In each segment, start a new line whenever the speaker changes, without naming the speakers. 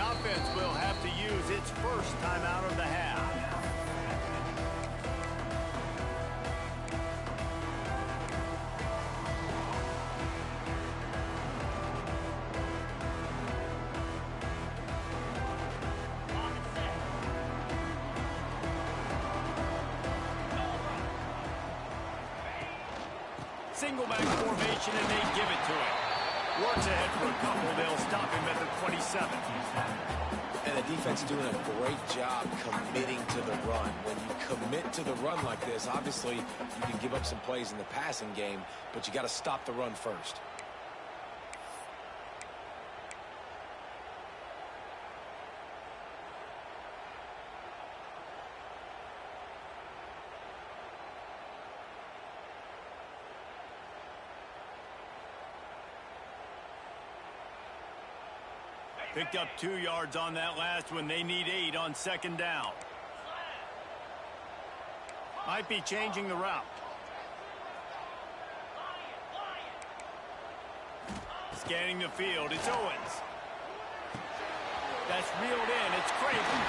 offense will have to use its first timeout of the half. Single back formation, and they give it to him. Works ahead for a couple. They'll stop him at the 27.
And the defense doing a great job committing to the run. When you commit to the run like this, obviously you can give up some plays in the passing game, but you got to stop the run first.
Picked up 2 yards on that last one. They need 8 on second down. Might be changing the route. Scanning the field. It's Owens. That's reeled in. It's Craven.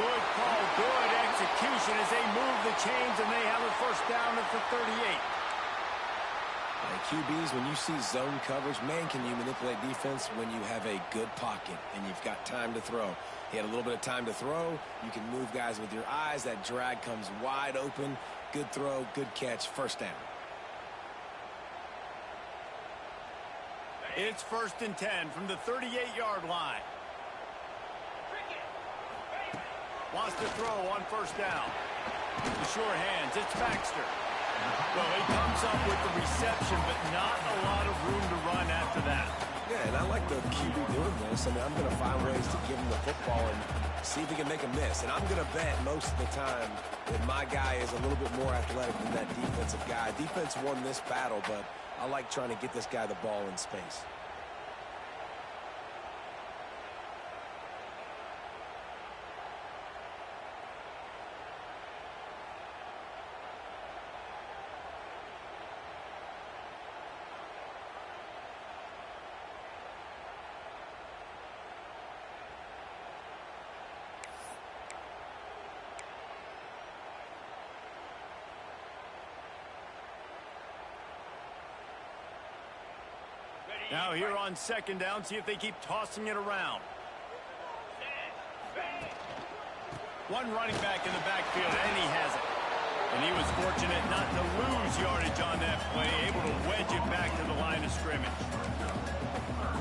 Good call. Good execution as they move the chains, and they have a first down at the 38.
QBs, when you see zone coverage, man, can you manipulate defense when you have a good pocket and you've got time to throw. He had a little bit of time to throw. You can move guys with your eyes. That drag comes wide open. Good throw, good catch, first down.
It's 1st and 10 from the 38-yard line. Wants to throw on first down. The sure hands, it's Baxter. Well, he comes up with the reception, but not a lot of room to run after that.
Yeah, and I like the QB doing this. I mean, I'm going to find ways to give him the football and see if he can make a miss. And I'm going to bet most of the time that my guy is a little bit more athletic than that defensive guy. Defense won this battle, but I like trying to get this guy the ball in space.
Now here on second down, see if they keep tossing it around. One running back in the backfield, and he has it. And he was fortunate not to lose yardage on that play, able to wedge it back to the line of scrimmage.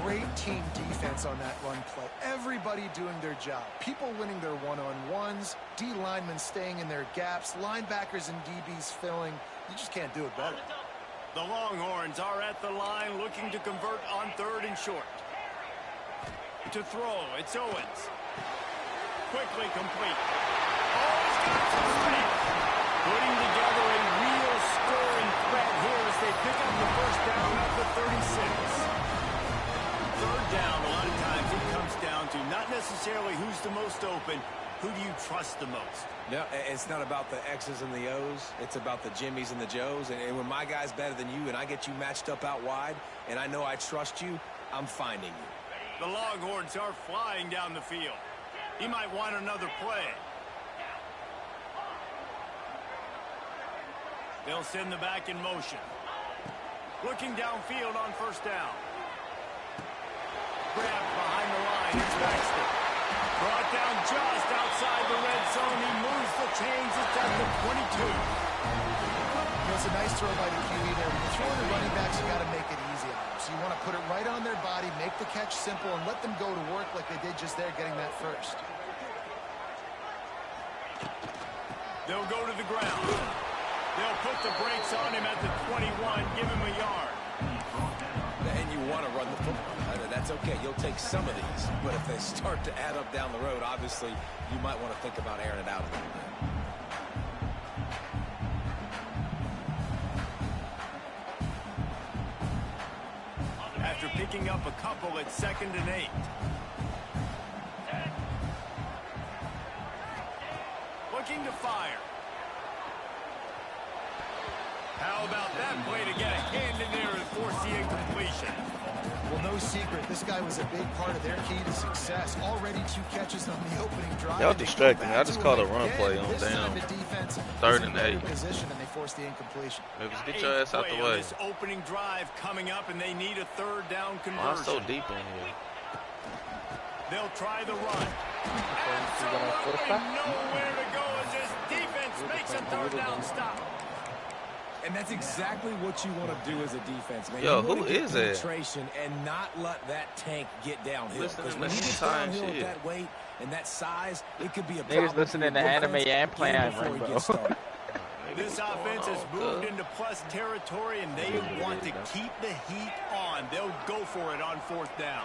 Great team defense on that run play. Everybody doing their job. People winning their one-on-ones, D linemen staying in their gaps, linebackers and DBs filling. You just can't do it better.
The Longhorns are at the line looking to convert on 3rd and short. To throw, it's Owens. Quickly complete. Oh, he's got some speed. Putting together a real scoring threat here as they pick up the first down at the 36. 3rd down, a lot of times it comes down to not necessarily who's the most open, who do you trust the most?
No, it's not about the X's and the O's. It's about the Jimmys and the Joes. And when my guy's better than you and I get you matched up out wide and I know I trust you, I'm finding you.
The Longhorns are flying down the field. He might want another play. They'll send the back in motion. Looking downfield on first down. Grab behind the line. It's Baxter. Brought down just outside the red zone. He moves the chains. It's at the 22.
It's a nice throw by the QB there. When you're throwing the running backs, you got to make it easy on them. So you want to put it right on their body, make the catch simple, and let them go to work like they did just there, getting that first.
They'll go to the ground. They'll put the brakes on him at the 21, give him a yard.
And you want to run the football. That's okay. You'll take some of these. But if they start to add up down the road, obviously, you might want to think about airing it out a little bit.
After picking up a couple at 2nd and 8. Looking to fire. How about that play to get a hand in there and force the incompletion?
Well, no no secret, this guy was a big part of their key to success. Already 2 catches on the opening drive.
Y'all distracting me. I just called a run play on damn 3rd and 8.
Position and they forced the incompletion.
Niggas, get your ass out the way.
This opening drive coming up, and they need a 3rd down conversion.
I'm so deep in here.
They'll try the run. Absolutely nowhere to go as this defense makes a 3rd down stop.
And that's exactly what you want to do as a defense, man.
Yo,
you want
who
to get
is that?
penetration and not let that tank get downhill. Because
Listening
when
to
he gets
time
downhill
shit.
with that weight and that size, it could be a
Niggas
problem.
listening to anime and playing
before he
Rainbow.
gets started.
This offense has moved into plus territory, and they want to keep the heat on. They'll go for it on 4th down.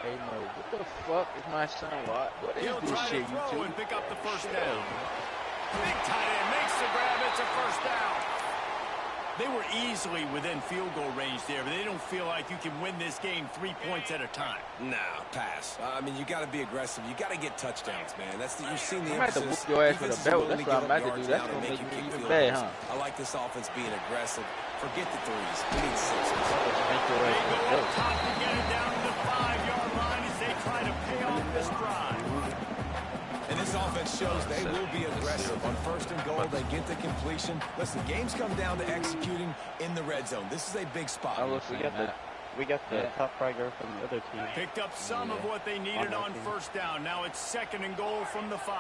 Hey, no, what the fuck is my son? What is
He'll
this
try
shit,
to throw
YouTube?
and pick up the 1st down. Big tight end makes the grab. It's a 1st down. They were easily within field goal range there, but they don't feel like you can win this game 3 points at a time.
Nah, pass. I mean, you got to be aggressive. You got to get touchdowns, man. You've seen the
I'm about to
emphasis.
whoop your ass with a
Defenses
belt.
will only
That's what I'm
give up
about to do.
yards
That's
now to
gonna
make
make
you
me
kick
even
field
bad,
goals.
huh?
I like this offense being aggressive. Forget the threes. We need 6s.
Make your
They
ass
go
with a
up
belt.
top and get it down to the 5-yard line as they try to pay off this drive.
And this offense shows they will be aggressive. On 1st and goal, they get the completion. Listen, games come down to executing in the red zone. This is a big spot.
I was seeing that.
We got the top fragger from the other team.
Picked up some of what they needed on 1st down. Now it's 2nd and goal from the 5.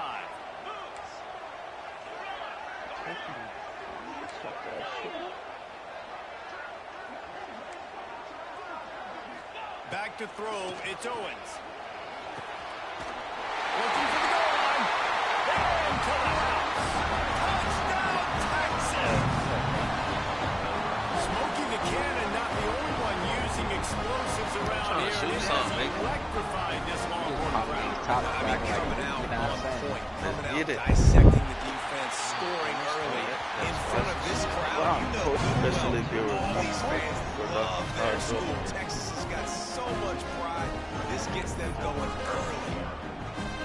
Back to throw. It's Owens. Looking for the goal line. Into the house. Touchdown, Texas. Smokey the Cannon, not the only one using explosives around
Trying to
here.
shoot
It has
something, nigga.
electrified this Longhorn crowd.
Top
I
back
mean, coming out
like,
on point, coming out,
get it.
dissecting the defense, scoring early in front of this crowd.
Wow,
You know
especially
good
if you're
well all these fans
for
love their
so-
school. Texas has got so much pride. This gets them going early.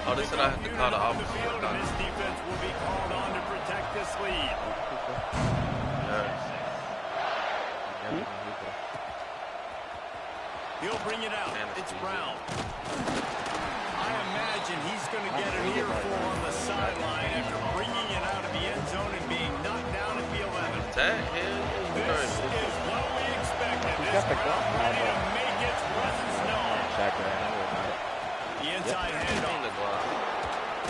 Oh, they said I had to call the
On the
officer.
field, and this defense will be called on to protect this lead. He'll bring it out. It's Brown. I imagine he's going to get an earful on the sideline after bringing it out of the end zone and being knocked down at the 11.
Tag him.
This is what we expected. This crowd ready to make its presence known. The inside handoff.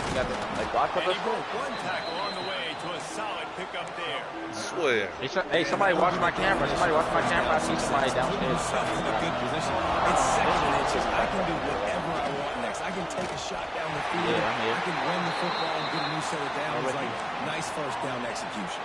You got the block
And
for
he
this
broke one tackle on the way to a solid pickup there.
Swear.
Hey, somebody watch my camera. Somebody watch my camera. I see somebody downstairs.
Himself in a good position. It's 2nd inches. I can do whatever I want next. I can take a shot down the field.
Yeah, I'm here.
I can run the football and get a new set of downs. Like, nice 1st down execution.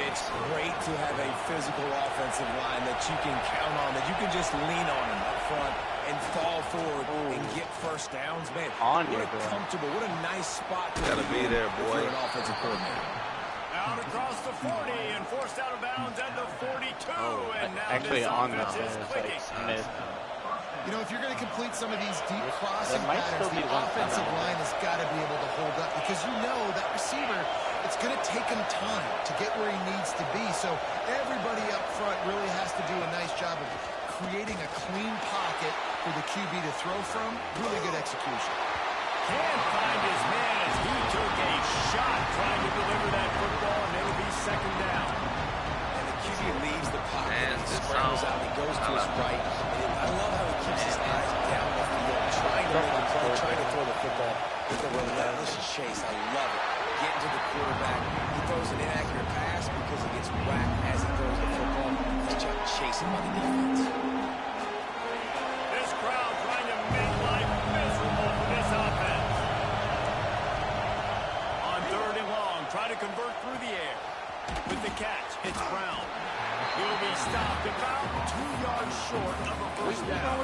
It's great to have a physical offensive line that you can count on, that you can just lean on up front and fall forward and get 1st downs. Man,
On
what
you,
a
bro.
comfortable, what a nice spot to
Gotta be
in
there,
if
boy.
you're an offensive coordinator.
Out across the 40 and forced out of bounds at the 42. And now
Actually,
this
on the
offense is clicking.
You know, if you're going to complete some of these deep crossing
There might
patterns,
still be
the
one
offensive
coming.
line has got to be able to hold up because you know that receiver, it's going to take him time to get where he needs to be. So everybody up front really has to do a nice job of creating a clean pocket for the QB to throw from. Really good execution.
Can't find his man as he took a shot trying to deliver that football, and it'll be 2nd down.
And the QB leaves the pocket
Man,
and
this
scrambles
sound-
out. He goes to his right. And I love how he keeps his eyes down the field, trying to make a play, trying to throw the football with a relentless chase. I love it. Getting to the quarterback. He throws an inaccurate pass because he gets whacked as he throws the football. Nice job chasing by the defense.
This crowd trying to make life miserable for this offense. On 3rd and long, try to convert through the air. With the catch, it's Brown. He'll be stopped about 2 yards short of a 1st down.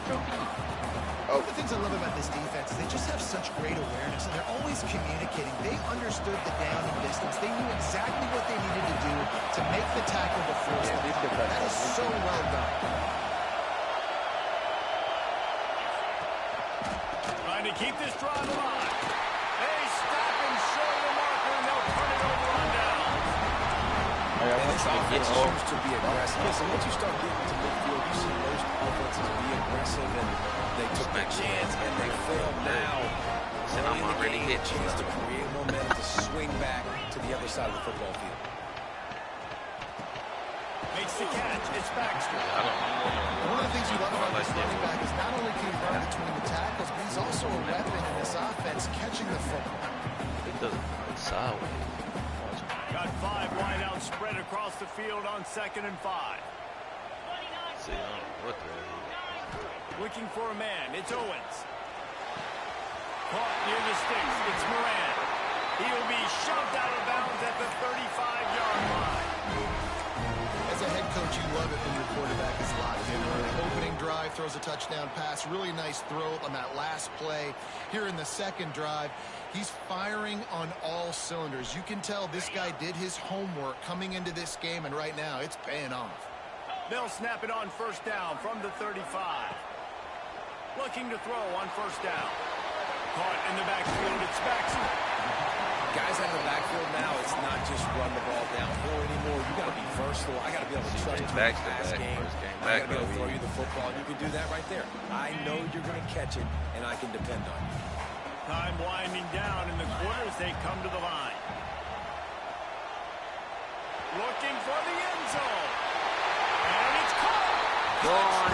One of the things I love about this defense is they just have such great awareness, and they're always communicating. They understood the down and distance. They knew exactly what they needed to do to make the tackle before the punt. That is so well done.
Trying to keep this drive alive. They stop him short of the marker, and they'll turn it over on down.
And this offense chooses to be aggressive. Listen, once you start getting to midfield, you see most offenses be aggressive, and they took a chance and they failed now.
Said I'm already hit.
Chance to create momentum to swing back to the other side of the football field.
Makes the catch. It's Baxter.
One of the things you love about this running back is not only can he run between the tackles, but he's also a weapon in this offense catching the football.
It doesn't go sideways.
Got 5 wideouts spread across the field on 2nd and 5.
See, I don't know what the hell.
Looking for a man. It's Owens. Caught near the sticks. It's Moran. He'll be shoved out of bounds at the 35-yard line.
As a head coach, you love it when your quarterback is locked in. Opening drive, throws a touchdown pass. Really nice throw on that last play. Here in the second drive, he's firing on all cylinders. You can tell this guy did his homework coming into this game, and right now it's paying off.
They'll snap it on 1st down from the 35. Looking to throw on 1st down. Caught in the backfield. It's Baxter.
Guys out of the backfield now, it's not just run the ball downhill anymore. You got to be versatile. I got to be able to trust you in the pass game. I got to be able to throw you the football, and you can do that right there. I know you're going to catch it, and I can depend on you.
Time winding down in the quarter as they come to the line. Looking for the end zone. And it's caught.
Well,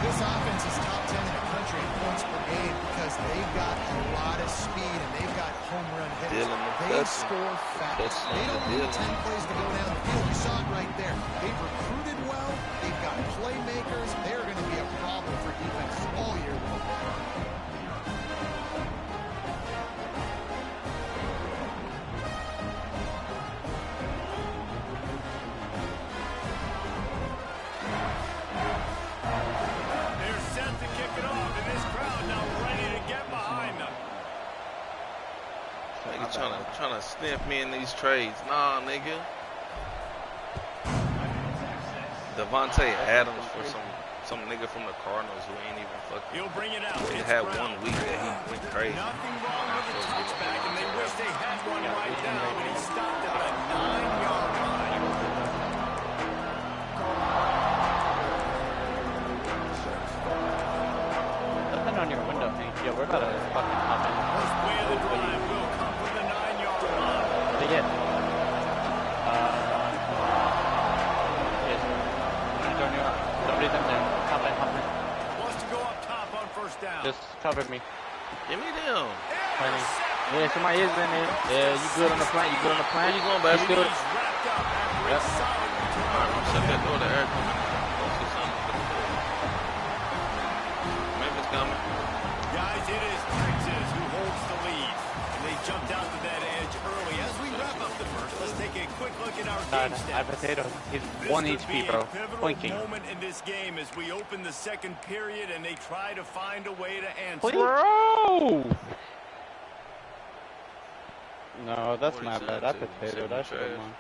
this offense is top 10 in the country in points per game because they've got a lot of speed and they've got home run hitters. They score fast. They don't need 10 plays to go down the field. You saw it right there. They've recruited well. They've got playmakers. They're going to be a problem for defense all year long.
Trying to sniff me in these trades. Nah, nigga. Devontae Adams for some nigga from the Cardinals who ain't even fucking.
He'll bring it out.
He had 1 week that he went crazy.
Nothing wrong with the touchback, and they wish they had one right now, but he stopped at the 9-yard line.
Nothing on your window, Hank. Yeah, we're about to fucking hop in.
First play of the drive will come from the 9-yard line.
Yes. Somebody's in there. Hop in.
Wants to go up top on 1st down.
Just cover me.
Give me them.
Yeah, somebody is in there. Yeah, you good on the plan? You good on the plan?
Where you going, baby?
Good.
Wrapped up after a solid return.
All right, shut that door to air coming. Memphis coming.
Guys, it is Texas who holds the lead. And they jumped out to that edge early. As we wrap up the first, let's take a quick look at our game stats.
Potato. He's
This
1
could
HP,
be
bro.
a pivotal
Blinking.
moment in this game as we open the second period and they try to find a way to answer.
Bro! No, that's not bad. That potato. That should have won.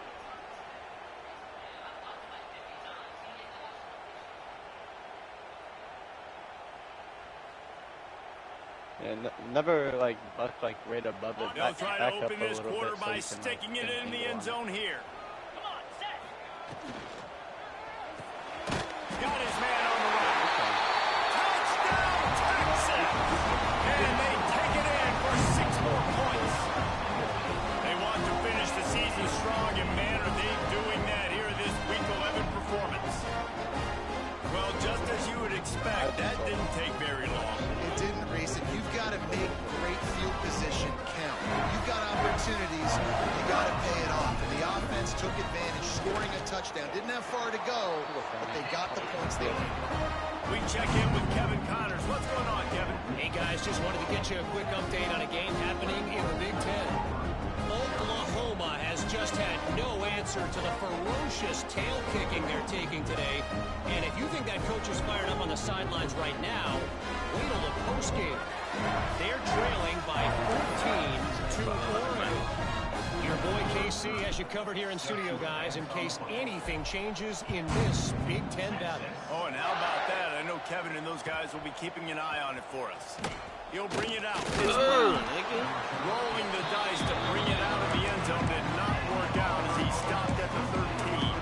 Yeah, never like buck like right above it.
They'll try to
back up
open
a
this
little
quarter
bit so
by
you can,
sticking it in the end zone here. Got his man on the run. Touchdown, Texas! And they take it in for 6 more points. They want to finish the season strong, and man, are they doing that here in this Week 11 performance. Well, just as you would expect, that didn't take very long.
It didn't, Reese, and you've got to make great field position count. You've got opportunities, you got to pay it off. And the offense took advantage, scoring a touchdown. Didn't have far to go, but they got the points they needed.
We check in with Kevin Connors. What's going on, Kevin?
Hey, guys, just wanted to get you a quick update on a game happening in the Big Ten. Oklahoma has just had no answer to the ferocious tail kicking they're taking today. And if you think that coach is fired up on the sidelines right now, wait till the postgame. They're trailing by 14 to Oregon. Your boy KC has you covered here in studio, guys, in case anything changes in this Big Ten battle.
Oh, and how about that? I know Kevin and those guys will be keeping an eye on it for us. He'll bring it out. Rolling the dice to bring it out of the end zone did not 4 down as he stopped at the 13.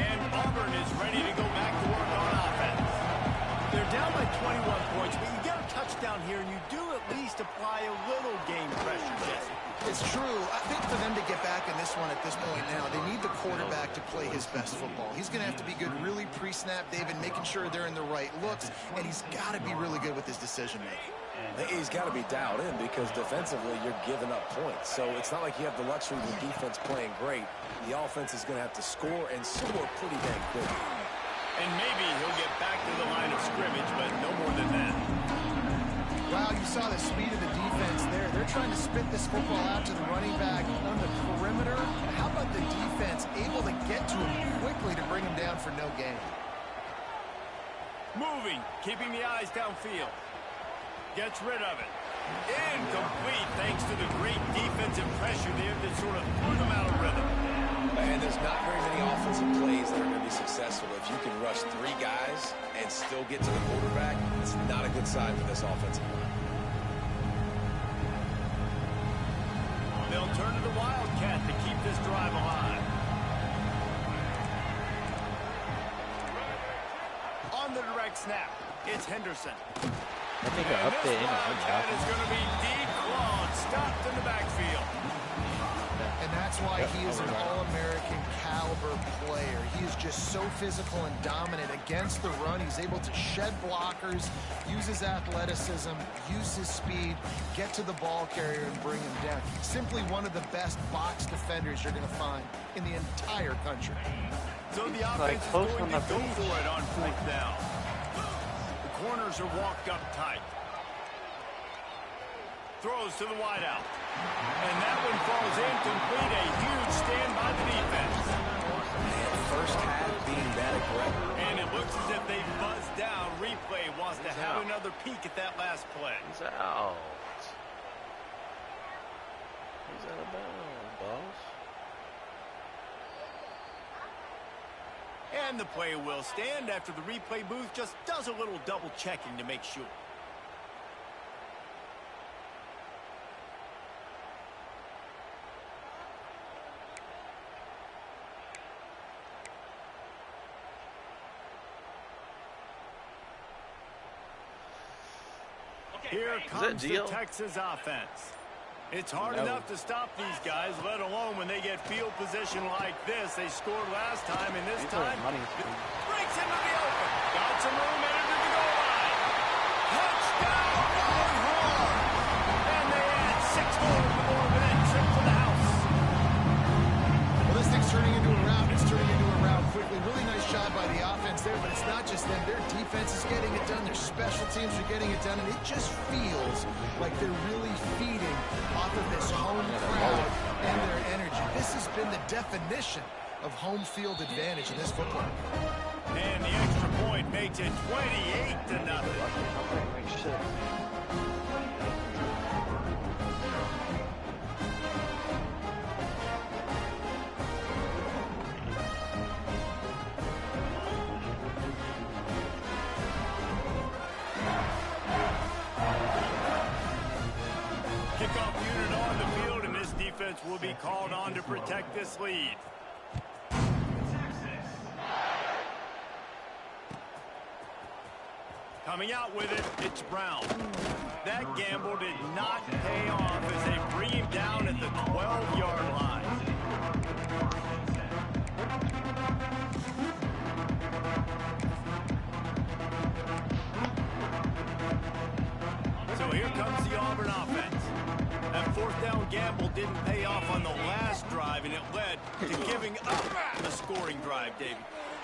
And Auburn is ready to go back to work on offense. They're down by 21 points, but you get a touchdown here, and you do at least apply a little game pressure, Jesse.
It's true. I think for them to get back in this one at this point now, they need the quarterback to play his best football. He's going to have to be good really pre-snap, David, making sure they're in the right looks, and he's got to be really good with his decision-making.
He's got to be dialed in because defensively you're giving up points. So it's not like you have the luxury of the defense playing great. The offense is going to have to score and score pretty dang quick.
And maybe he'll get back to the line of scrimmage, but no more than that.
Wow, you saw the speed of the defense there. They're trying to spit this football out to the running back on the perimeter. How about the defense able to get to him quickly to bring him down for no gain?
Moving, keeping the eyes downfield. Gets rid of it. Incomplete thanks to the great defensive pressure there that sort of threw them out of rhythm.
And there's not very many offensive plays that are going to be successful. If you can rush 3 guys and still get to the quarterback, it's not a good sign for this offensive line.
They'll turn to the Wildcat to keep this drive alive. On the direct snap, it's Henderson.
I think they're up there in the
Wildcat is going to be declawed, stopped in the backfield.
And that's why he is an All-American caliber player. He is just so physical and dominant against the run. He's able to shed blockers, use his athleticism, use his speed, get to the ball carrier and bring him down. Simply one of the best box defenders you're going to find in the entire country.
So the offense is going to go for it on 4th down. The corners are walked up tight. Throws to the wideout. And that one falls incomplete. A huge stand by the defense.
And first half being that aggressive.
And it looks as if they buzzed down. Replay wants to have another peek at that last play.
He's out. He's out of bounds, boss.
And the play will stand after the replay booth just does a little double checking to make sure. Here comes the Texas offense. It's hard enough to stop these guys, let alone when they get field position like this. They scored last time, and this time breaks into the open. Got some room, entered the goal line. Touchdown, Longhorn! And they add 6 more with that trip to the house.
Well, this thing's turning into a round. It's turning into a round quickly. Really nice job by the offense there, but it's not just them. Their defense is getting it done. Their special teams are getting it done, and it just feels like they're really feeding off of this home crowd and their energy. This has been the definition of home field advantage in this football.
And the extra point makes it 28-0. Kickoff unit on the field, and this defense will be called on to protect this lead. Coming out with it, it's Brown. That gamble did not pay off as they bring him down at the 12-yard line. So here comes the Auburn offense. That 4th down gamble didn't pay off on the last drive, and it led to giving up the scoring drive, David.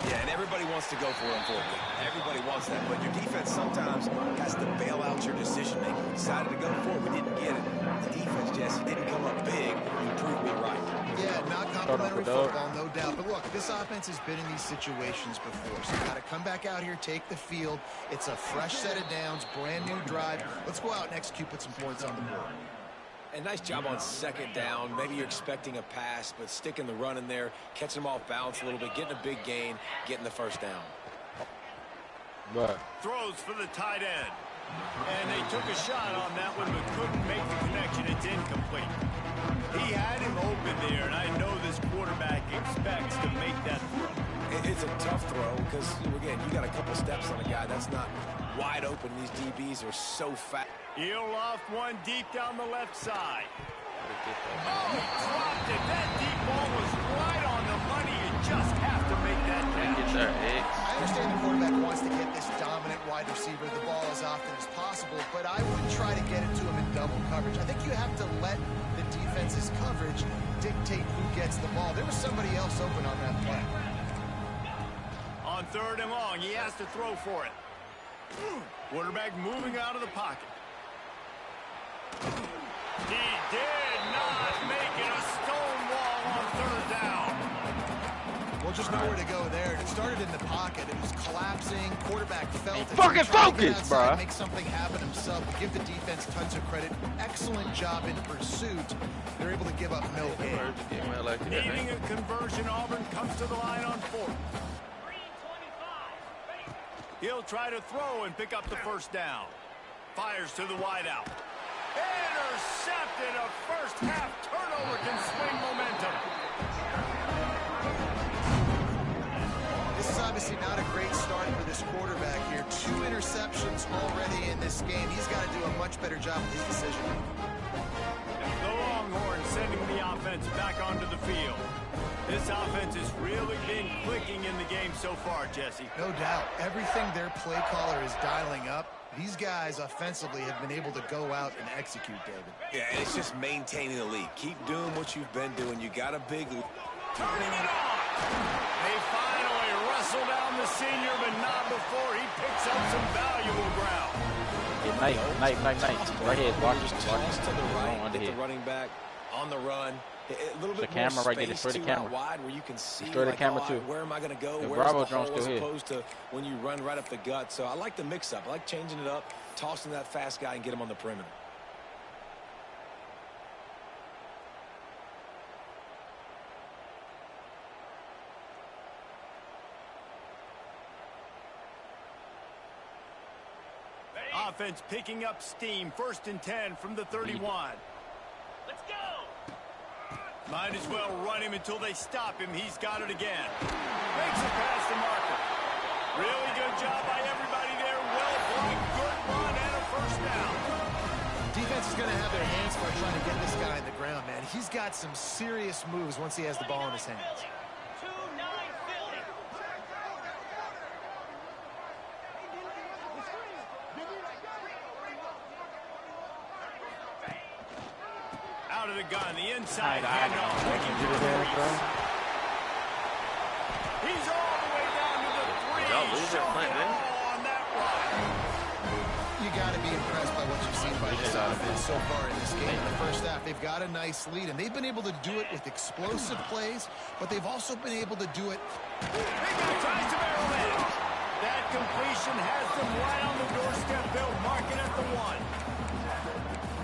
Yeah, and everybody wants to go for it, unfortunately. Everybody wants that, but your defense sometimes has to bail out your decision-making. We decided to go for it. We didn't get it. The defense, Jesse, didn't come up big. You proved me right.
Yeah, not complimentary football, no doubt. But look, this offense has been in these situations before, so you got to come back out here, take the field. It's a fresh set of downs, brand new drive. Let's go out and execute, put some points on the board.
And nice job on 2nd down. Maybe you're expecting a pass, but sticking the run in there, catching them off balance a little bit, getting a big gain, getting the 1st down.
Right.
Throws for the tight end. And they took a shot on that one, but couldn't make the connection. It's incomplete. He had him open there, and I know this quarterback expects to make that throw.
It's a tough throw because, again, you got a couple steps on a guy. That's not wide open. These DBs are so fast.
He'll loft one deep down the left side. Oh, he dropped it. That deep ball was right on the money. You just have to make that catch.
I understand the quarterback wants to get this dominant wide receiver the ball as often as possible, but I would try to get it to him in double coverage. I think you have to let the defense's coverage dictate who gets the ball. There was somebody else open on that play.
On 3rd and long, he has to throw for it. Quarterback moving out of the pocket. He did not make it a stone wall on 3rd down.
Well, just nowhere to go there. It started in the pocket. It was collapsing. Quarterback felt it.
Fucking focus, bro.
Make something happen himself. Give the defense tons of credit. Excellent job in pursuit. They're able to give up no gain.
Needing a conversion, Auburn comes to the line on 4th. He'll try to throw and pick up the 1st down. Fires to the wideout. Intercepted. A first half turnover can swing momentum.
This is obviously not a great start for this quarterback here. 2 interceptions already in this game. He's got to do a much better job with his decision.
The Longhorns sending the offense back onto the field. This offense has really been clicking in the game so far, Jesse.
No doubt. Everything their play caller is dialing up, these guys offensively have been able to go out and execute, David.
Yeah, and it's just maintaining the lead. Keep doing what you've been doing. You got a big...
Turning it on! They finally wrestle down the senior, but not before he picks up some valuable ground.
Yeah, nice. Right here, watch this.
Toss to the right, get the running back on the run. A little bit
the camera
more
right there, the
space
straight
too
camera.
Out wide where you can see
straight
like,
camera too.
Where am I going to go?
The
Where's
Bravo
the hole,
still
as
here.
opposed to when you run right up the gut. So I like the mix-up. I like changing it up, tossing that fast guy and get him on the perimeter.
Offense picking up steam. 1st and 10 from the 31. Let's go! Might as well run him until they stop him. He's got it again. Makes it past the marker. Really good job by everybody there. Well blocked, good run, and a 1st down.
Defense is going to have their hands full trying to get this guy in the ground, man. He's got some serious moves once he has the ball in his hands.
Out of the gun, the inside handoff. He's all the way down to the 3. Showing on that run.
You got to be impressed by what you've seen by this offense so far in this game. In the first half, they've got a nice lead, and they've been able to do it with explosive plays, but they've also been able to do it.
Big guy tries to barrel in. That completion has them right on the doorstep. They'll mark it at the 1.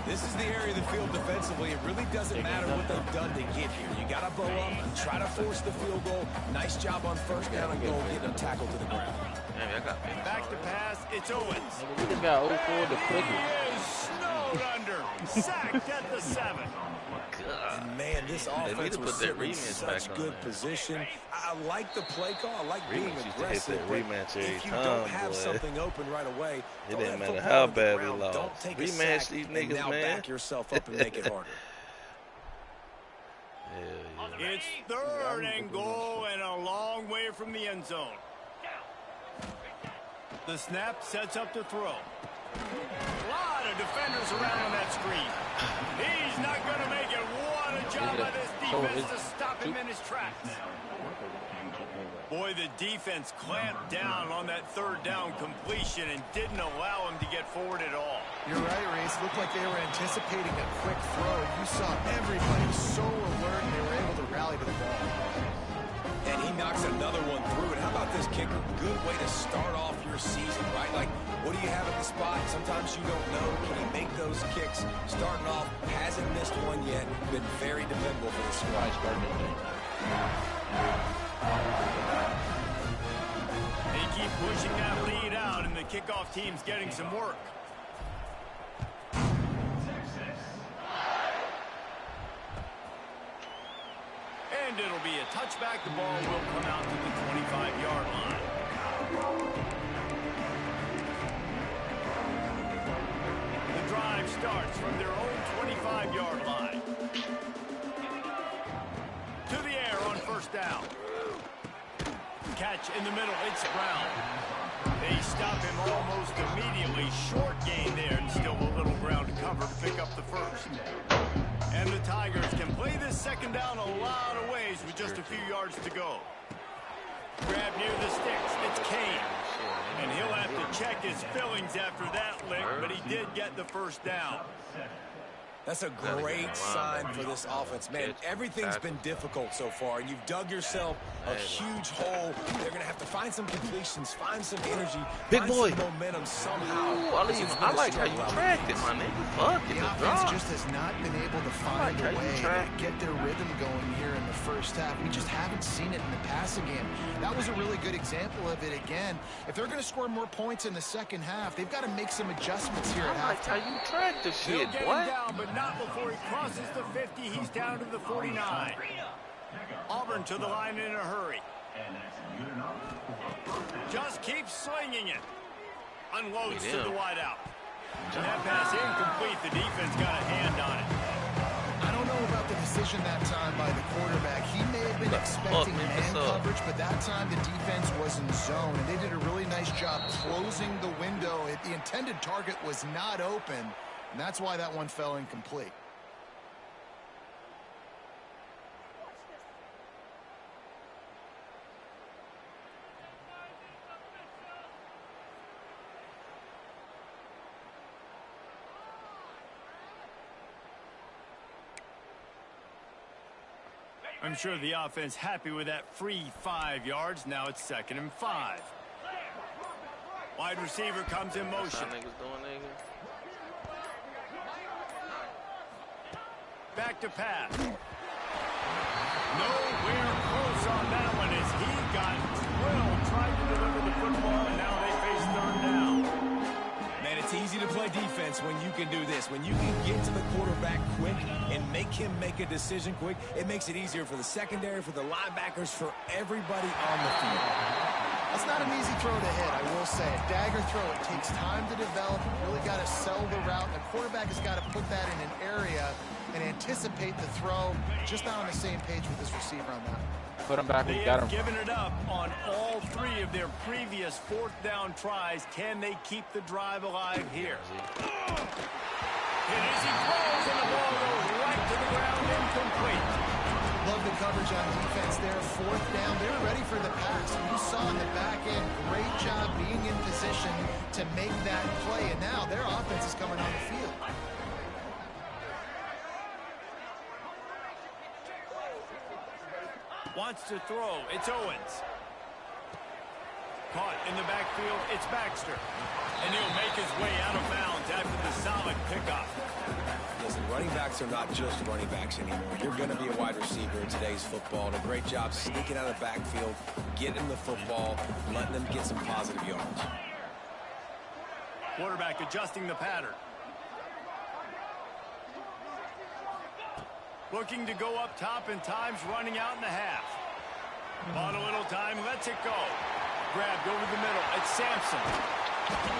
This is the area of the field defensively. It really doesn't matter what they've done to get here. You got to bow up, try to force the field goal. Nice job on 1st down and goal, getting a tackle to the ground.
Back to pass, it's Owens.
We just got 0-4 the quickest.
He is snowed under. Sacked at the 7.
And man, this offense was sitting in such good position. I like the play call. I like being aggressive. If you don't have something open right away,
it didn't matter how bad we lost.
Don't take a
Rematch
sack
these
and
niggas,
now
man.
back yourself up and make it harder.
It's 3rd and goal and a long way from the end zone. The snap sets up the throw. A lot of defenders around on that screen. He's not going to make it. What a job by this defense to stop him in his tracks. Boy, the defense clamped down on that 3rd down completion and didn't allow him to get forward at all.
You're right, Reese. It looked like they were anticipating a quick throw. You saw everybody so alert, and they were able to rally to the ball.
And he knocks another one through. And how about this kicker? Good way to start off your season, right? Like, what do you have at the spot? Sometimes you don't know. Can he make those kicks? Starting off, hasn't missed one yet. Been very dependable for the squad.
They keep pushing that lead out, and the kickoff team's getting some work. And it'll be a touchback. The ball will come out to the 25-yard line. The drive starts from their own 25-yard line. To the air on first down. Catch in the middle. It's Brown. They stop him almost immediately. Short gain there, and still a little ground to cover to pick up the first. And the Tigers can play this second down a lot of ways with just a few yards to go. Grab near the sticks. It's Kane. And he'll have to check his fillings after that lick, but he did get the first down.
That's a great sign for this offense. Man, everything's been difficult so far, and you've dug yourself a huge hole. They're going to have to find some completions, find some energy,
Big
find
boy.
some momentum somehow.
Ooh, I like how you tracked it, my nigga. Fuck it,
The
the
offense
draw.
just has not been able to find a way to get their rhythm going here in the first half. We just haven't seen it in the passing game. That was a really good example of it again. If they're going to score more points in the second half, they've got to make some adjustments here at
I like how
halftime.
you tracked the
He'll
shit,
get
boy.
him down, but not before he crosses the 50. He's down to the 49. Auburn to the line in a hurry. Just keeps slinging it. Unloads to the wideout. That pass incomplete. The defense got a hand on it.
I don't know about the decision that time by the quarterback. He may have been expecting man coverage, but that time the defense was in zone, and they did a really nice job closing the window. The intended target was not open, and that's why that one fell incomplete.
I'm sure the offense happy with that free 5 yards. Now it's 2nd and 5. Wide receiver comes in motion.
What niggas doing, nigga?
Back to pass. Nowhere close on that one as he got drilled trying to deliver the football, and now they face 3rd down.
Man, it's easy to play defense when you can do this. When you can get to the quarterback quick and make him make a decision quick, it makes it easier for the secondary, for the linebackers, for everybody on the field.
That's not an easy throw to hit, I will say. A dagger throw, it takes time to develop. You really got to sell the route. The quarterback has got to put that in an area and anticipate the throw. Just not on the same page with this receiver on that.
Put him back.
They
We got
have
him.
given it up on all 3 of their previous 4th down tries. Can they keep the drive alive here? And as he throws, and the ball goes right to the ground, incomplete.
Love the coverage on defense there. 4th down. They're ready for the pass. You saw in the back end, great job being in position to make that play. And now their offense is coming on the field.
Wants to throw. It's Owens. Caught in the backfield. It's Baxter. And he'll make his way out of bounds after the solid pickup.
Listen, running backs are not just running backs anymore. You're going to be a wide receiver in today's football. And a great job sneaking out of the backfield, getting the football, letting them get some positive yards.
Quarterback adjusting the pattern. Looking to go up top, and time's running out in the half. Bought a little time, lets it go. Grabbed over the middle. It's Sampson.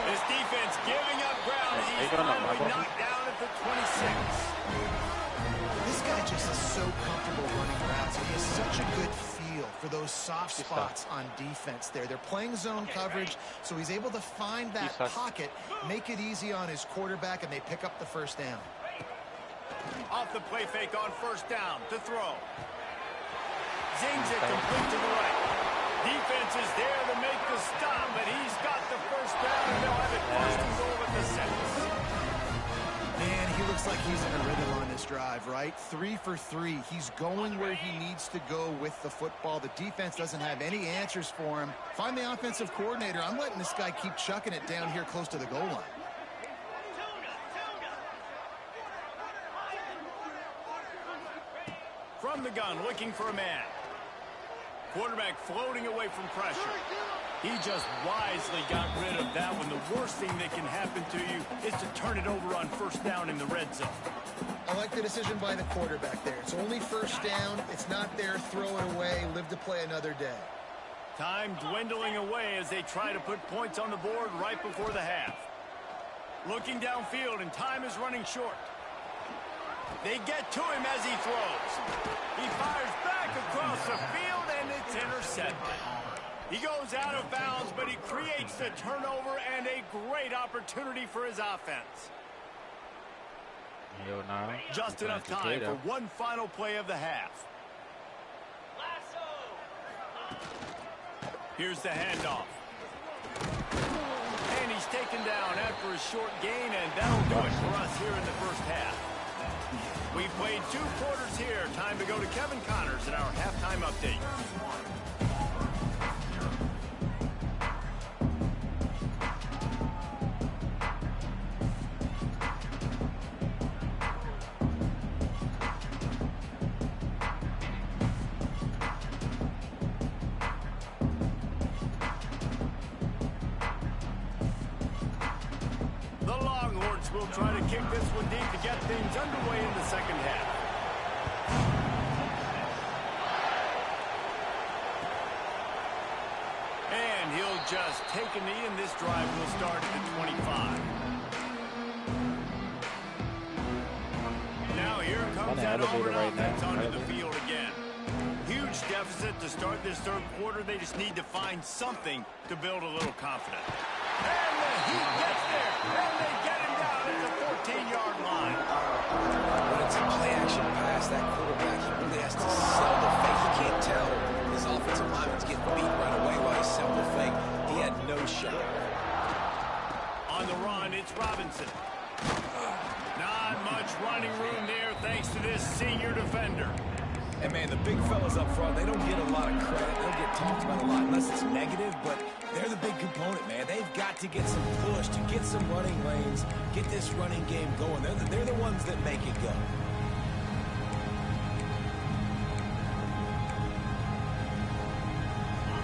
This defense giving up ground. He's finally knocked down at the 26.
This guy just is so comfortable running routes. He has such a good feel for those soft spots on defense there. They're playing zone coverage, so he's able to find that pocket, make it easy on his quarterback, and they pick up the 1st down.
Off the play fake on 1st down to throw. Zings it complete to the right. Defense is there to make the stop, but he's got the 1st down, and they'll have it 1st and goal at the 6.
Man, he looks like he's in a rhythm on this drive, right? 3 for 3. He's going where he needs to go with the football. The defense doesn't have any answers for him. Find the offensive coordinator. I'm letting this guy keep chucking it down here close to the goal line.
From the gun, looking for a man. Quarterback floating away from pressure. He just wisely got rid of that one. The worst thing that can happen to you is to turn it over on first down in the red zone.
I like the decision by the quarterback there. It's only first down. It's not there. Throw it away. Live to play another day.
Time dwindling away as they try to put points on the board right before the half. Looking downfield, and time is running short. They get to him as he throws. He fires back across the field, and it's intercepted. He goes out of bounds, but he creates the turnover and a great opportunity for his offense. Just enough time for one final play of the half. Here's the handoff. And he's taken down after a short gain, and that'll do it for us here in the first half. We've played 2 quarters here. Time to go to Kevin Connors in our halftime update. Will try to kick this one deep to get things underway in the second half. And he'll just take a knee, and this drive will start at the 25. Now here comes that Auburn offense onto the field again. Huge deficit to start this third quarter. They just need to find something to build a little confidence. And the Heat gets there, and they get him down at the 14-yard line.
When it's a play-action pass, that quarterback, he really has to sell the fake. He can't tell his offensive lineman's getting beat right away while he sells the fake. He had no shot.
On the run, it's Robinson. Not much running room there thanks to this senior defender.
And, man, the big fellas up front, they don't get a lot of credit. They don't get talked about a lot unless it's negative, but they're the big component, man. They've got to get some push, to get some running lanes, get this running game going. They're the ones that make it go.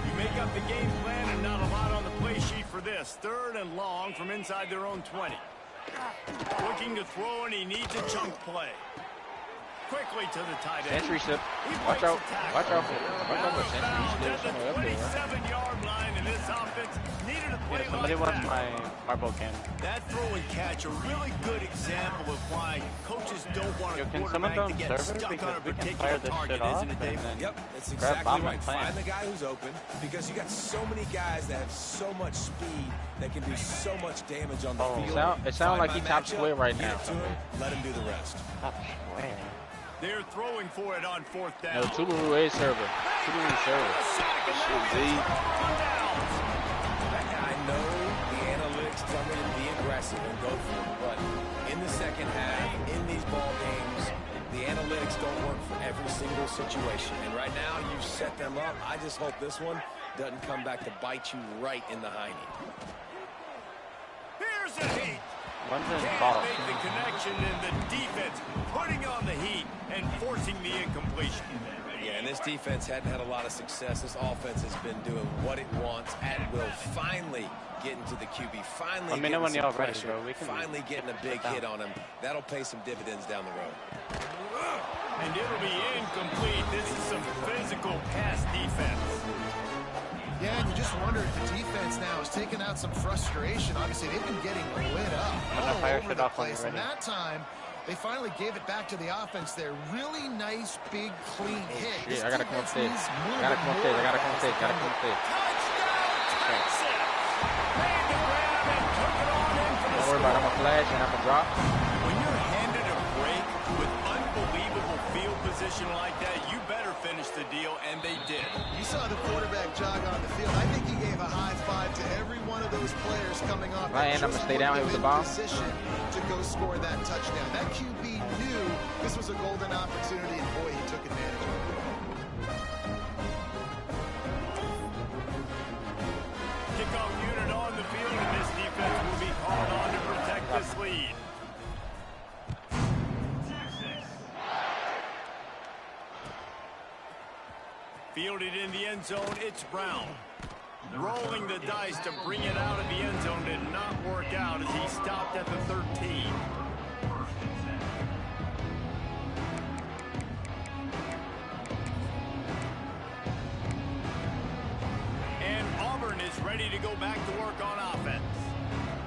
You make up the game plan and not a lot on the play sheet for this. 3rd and long from inside their own 20. Looking to throw, and he needs a chunk play. Quickly to the tight end.
Sentry slip. Watch out. Watch out for
Sentry
slip.
the 27-yard line, and this offense needed a play
Somebody
like
wants
that.
my marble cannon.
That throw and catch, a really good example of why coaches don't want a
Can someone
quarterback to
don't
get
serve it
stuck on
because
a
we can
particular
fire this
target,
shit off
isn't it, Dave?
and then
Yep, that's
grab
exactly
bomb
right.
and plant.
Find the guy who's open because you got so many guys that have so much speed that can do so much damage on the field.
It sounds like he tops away right now.
Get it to him, let him do the rest.
They're throwing for it on 4th down.
No, Tubaru is server. Tubaru server.
I know the analytics tell me to be aggressive and go for it, but in the second half, in these ball games, the analytics don't work for every single situation. And right now, you've set them up. I just hope this one doesn't come back to bite you right in the hiney.
Here's the Heat.
One's in
Can't
ball.
make the connection, and the defense putting on the heat and forcing the incompletion.
Yeah, and this defense hadn't had a lot of success. This offense has been doing what it wants at will. Finally getting to the QB. Finally
Let me know when
getting some
y'all ready,
pressure.
bro. We can
Finally getting a big hit on him. That'll pay some dividends down the road.
And it'll be incomplete. This is some physical pass defense.
Yeah, and you just wonder if the defense now is taking out some frustration. Obviously, they've been getting lit up
I'm gonna fire
all over
shit
the
off when
place.
you're
And
ready.
that time, they finally gave it back to the offense there. Really nice, big, clean hit.
Shit,
This
I gotta come
defense
upstairs.
needs
I
more
gotta
than
come upstairs. I
more
gotta come upstairs. Gotta come upstairs.
Touchdown, Texas! Made the grab and took it on in for the
Don't worry about it. I'm gonna flash and I'm gonna drop.
When you're handed a break with unbelievable field position like that, you better finish the deal, and they did.
You saw the quarterback jog on the field. I think he gave a high five to every one of those players coming off.
Right, and I'm gonna stay down here with the ball.
Position to go score that touchdown. That QB knew this was a golden opportunity, and boy, he took advantage of it.
Kickoff unit on the field, and this defense will be called on to protect this lead. Fielded in the end zone, it's Brown. Rolling the dice to bring it out of the end zone did not work out as he stopped at the 13. And Auburn is ready to go back to work on offense.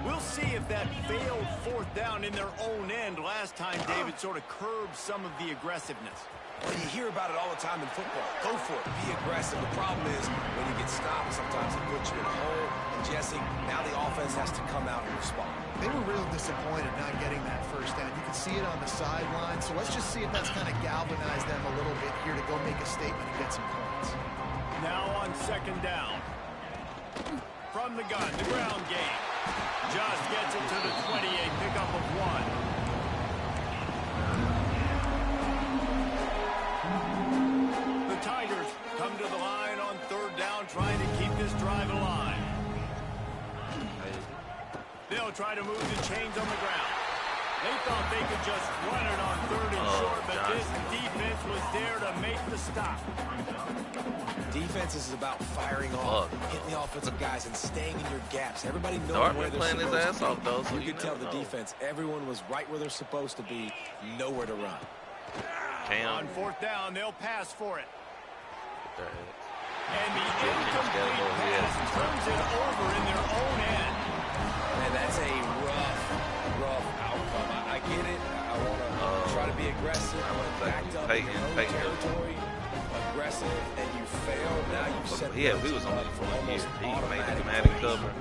We'll see if that failed fourth down in their own end last time, David, sort of curbed some of the aggressiveness.
Well, you hear about it all the time in football. Go for it. Be aggressive. The problem is when you get stopped, sometimes it puts you in a hole. And Jesse, now the offense has to come out and respond.
They were real disappointed not getting that first down. You can see it on the sideline. So let's just see if that's kind of galvanized them a little bit here to go make a statement and get some points.
Now on second down. From the gun, the ground game. Just gets it to the 28, pickup of 1. Tigers come to the line on third down, trying to keep this drive alive. They'll try to move the chains on the ground. They thought they could just run it on third and short, but this defense was there to make the stop.
Defense is about firing off, hitting the offensive guys, and staying in your gaps. Everybody knows
Dartman
where they're
playing his
supposed
ass
to be.
off, though, so
You could tell the
know.
defense, everyone was right where they're supposed to be, nowhere to run.
On fourth down, they'll pass for it.
What the heck?
And the incomplete pass turns it over in their own end.
And that's a rough outcome. I get it. I want to try to be aggressive. I want to back up in your own territory. Aggressive, and you fail. Now you've set
Yeah, we was only for 1 year. He made the commanding cover.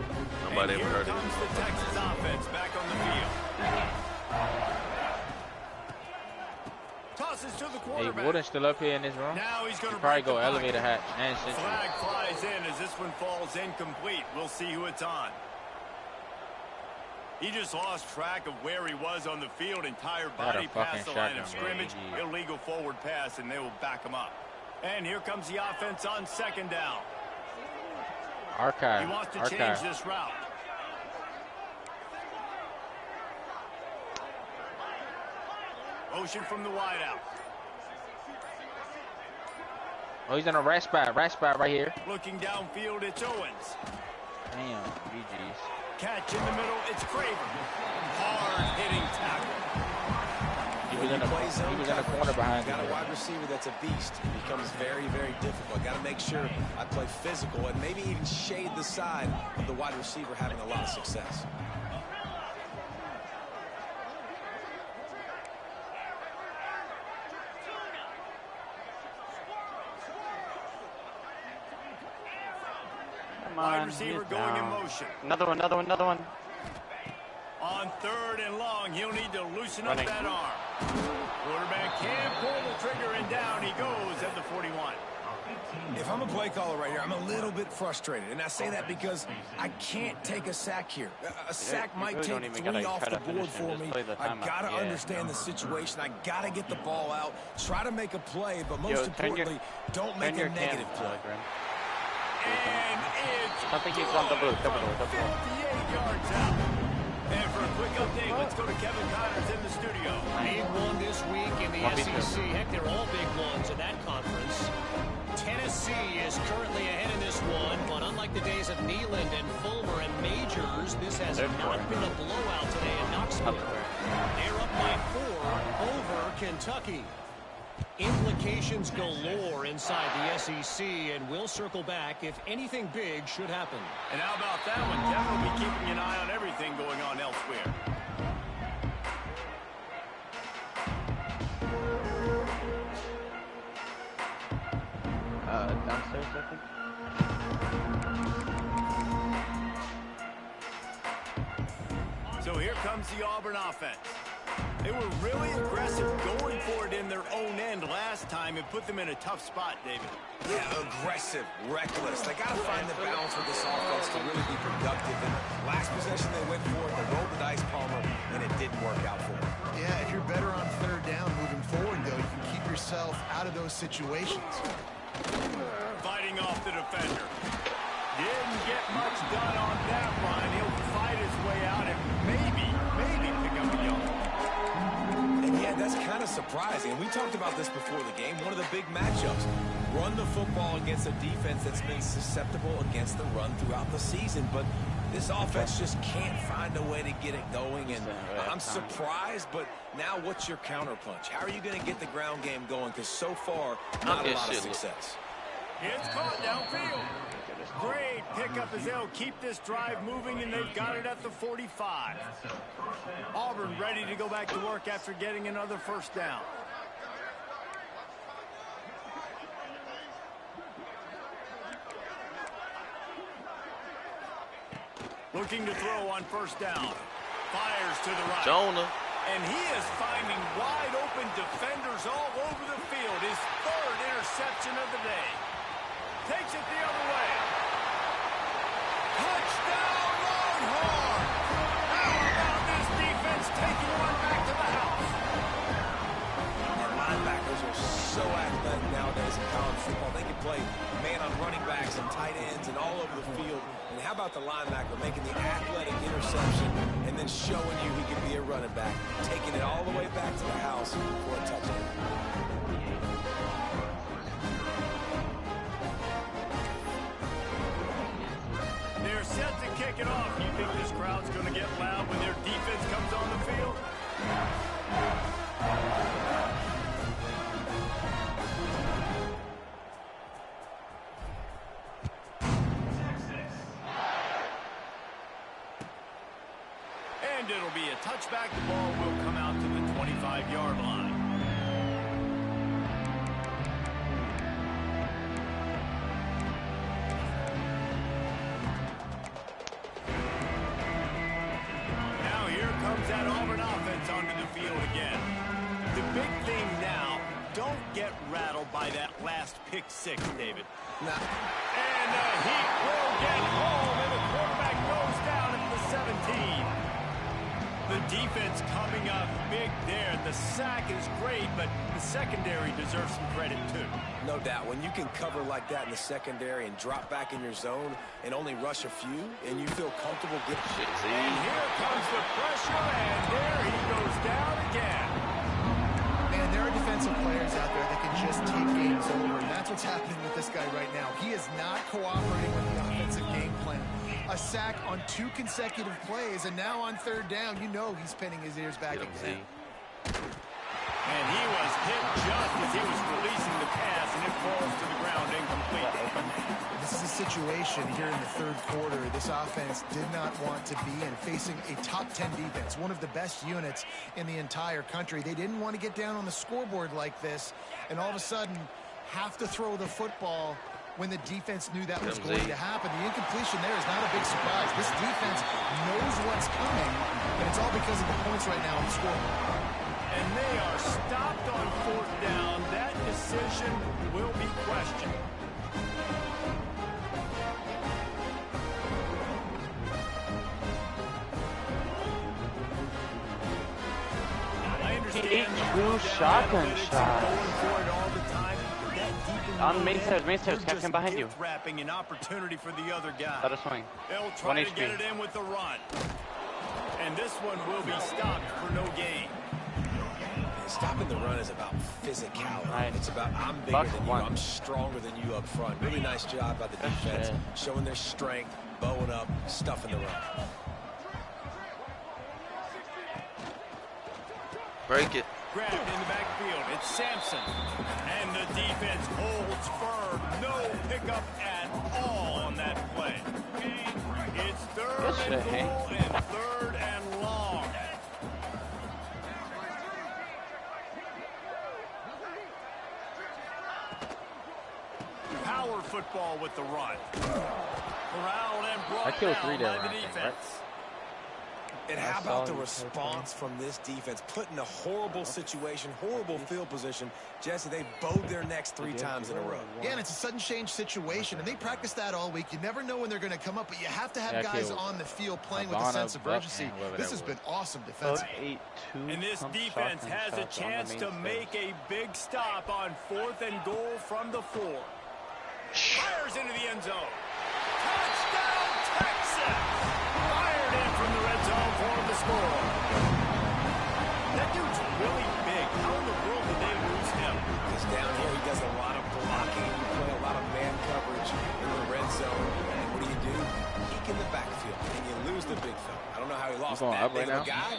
Nobody ever heard
Here
of him.
comes the Texas offense back on the field. Tosses to the
Hey,
quarterback.
Wooden's still up here in this room.
Now he's going to
Probably
break
go
the
elevator
pocket.
hatch and central.
Flag flies in as this one falls incomplete. We'll see who it's on. He just lost track of where he was on the field. Entire
Got a
body past the
fucking
line of
shotgun, bro.
scrimmage. Illegal forward pass, and they will back him up. And here comes the offense on second down.
Archive.
He wants to change
Archive.
this route. Motion from the wideout.
Oh, he's in a rat spot right here.
Looking downfield, it's Owens.
Damn, GG's.
Catch in the middle, it's Craven. Hard-hitting tackle.
He was in a corner behind
Got
him.
a wide receiver that's a beast. It becomes very, very difficult. Got to make sure I play physical and maybe even shade the side of the wide receiver having a lot of success.
Wide receiver going in motion.
Another one.
On third and long, he'll need to loosen
Running.
up that arm. Quarterback can't pull the trigger, and down he goes at the 41.
If I'm a play caller right here, I'm a little bit frustrated. And I say that because I can't take a sack here. A sack might
really don't
take
even
3
gotta
off
try
the
to
board
finish him,
for
just
me.
play the
I
timeout.
got to
Yeah.
understand the situation. I got to get the ball out, try to make a play, but most
Yo,
importantly, don't make a negative play.
And it's
I think he's on double.
58 yards out. And for a quick update, let's go to Kevin Connors in the studio.
Big one this week in the
1v2.
SEC. Heck, they're all big ones in that conference. Tennessee is currently ahead in this one, but unlike the days of Neyland and Fulmer and Majors, this has
They're
not
four.
been a blowout today in Knoxville. They're up by 4 over Kentucky. Implications galore inside the SEC, and we'll circle back if anything big should happen.
And how about that one? Kevin will be keeping an eye on everything going on elsewhere.
Downstairs, I think.
So here comes the Auburn offense. They were really aggressive going for it in their own end last time and put them in a tough spot, David.
Yeah, aggressive, reckless. They got to find the balance with this offense to really be productive. And last possession they went for it, they rolled the dice, Palmer, and it didn't work out for them.
Yeah, if you're better on third down moving forward, though, you can keep yourself out of those situations.
Fighting off the defender. Didn't get much done on that run. He'll fight his way out and maybe pick up a yard.
And yeah, that's kind of surprising. And we talked about this before the game. One of the big matchups. Run the football against a defense that's been susceptible against the run throughout the season. But this offense just can't find a way to get it going. And I'm surprised, but now what's your counterpunch? How are you going to get the ground game going? Because so far, not a lot of success.
It's caught downfield. Great pickup as they'll keep this drive moving, and they've got it at the 45. Auburn ready to go back to work after getting another first down. Looking to throw on first down. Fires to the right.
Jonah.
And he is finding wide open defenders all over the field. His third interception of the day. Takes it the other way. Touchdown, Longhorn! How about this defense taking one back to the house?
Our linebackers are so athletic nowadays in college football. They can play man on running backs and tight ends and all over the field. And how about the linebacker making the athletic interception and then showing you he can be a running back, taking it all the way back to the house for a touchdown.
They're set to kick it off. You think this crowd's going to get loud when their defense comes on the field? And it'll be a touchback. The ball will come out to the 25-yard line. Now here comes that Auburn offense onto the field again. The big thing now, don't get rattled by that last pick six, David.
Nah.
And the Heat will get home, and the quarterback goes down at the 17. The defense coming up big there. The sack is great, but the secondary deserves some credit too.
No doubt. When you can cover like that in the secondary and drop back in your zone and only rush a few, and you feel comfortable getting
And here comes the pressure, and there he goes down again.
Man, there are defensive players out there that can just take games over, and that's what's happening with this guy right now. He is not cooperating with the offensive game plan. A sack on 2 consecutive plays, and now on third down, you know he's pinning his ears back again.
And he was hit just as he was releasing the pass, and it falls to the ground incomplete.
This is a situation here in the third quarter this offense did not want to be in, facing a top 10 defense, one of the best units in the entire country. They didn't want to get down on the scoreboard like this, and all of a sudden have to throw the football when the defense knew that was going to happen. The incompletion there is not a big surprise. This defense knows what's coming, and it's all because of the points right now on the scoreboard.
And they are stopped on fourth down. That decision will be questioned. I understand.
2 shotgun shots.
Going for it all the time.
On main stairs, Captain behind you.
Wrapping an opportunity for the other guy.
Let us swing.
They'll try to get it in with the run. And this one will be stopped for no gain.
Stopping the run is about physicality.
Right.
It's about I'm bigger than you, I'm stronger than you up front. Really nice job by the defense, showing their strength, bowing up, stuffing the run.
Break it.
Grabbed in the backfield. It's Sampson. And the defense holds firm. No pickup at all on that play. It's third and goal and third and long. Power football with the run. Corralled and brought down by the defense.
And how about the response from this defense? Put in a horrible situation, horrible field position. Jesse, they bowed their necks 3 times in a row.
Yeah, and it's a sudden change situation, and they practice that all week. You never know when they're going to come up, but you have to have guys on the field playing with a sense of urgency. This has been awesome defensively.
And this defense has a chance to make a big stop on 4th and goal from the 4. Fires into the end zone. Touchdown, Texas! Fired in from the red zone for the score. That dude's really big. How in the world
does a lot of blocking. You play a lot of man coverage in the red zone. And what do? Peek in the backfield, and you lose the big fella. I don't know how he lost that big of a guy,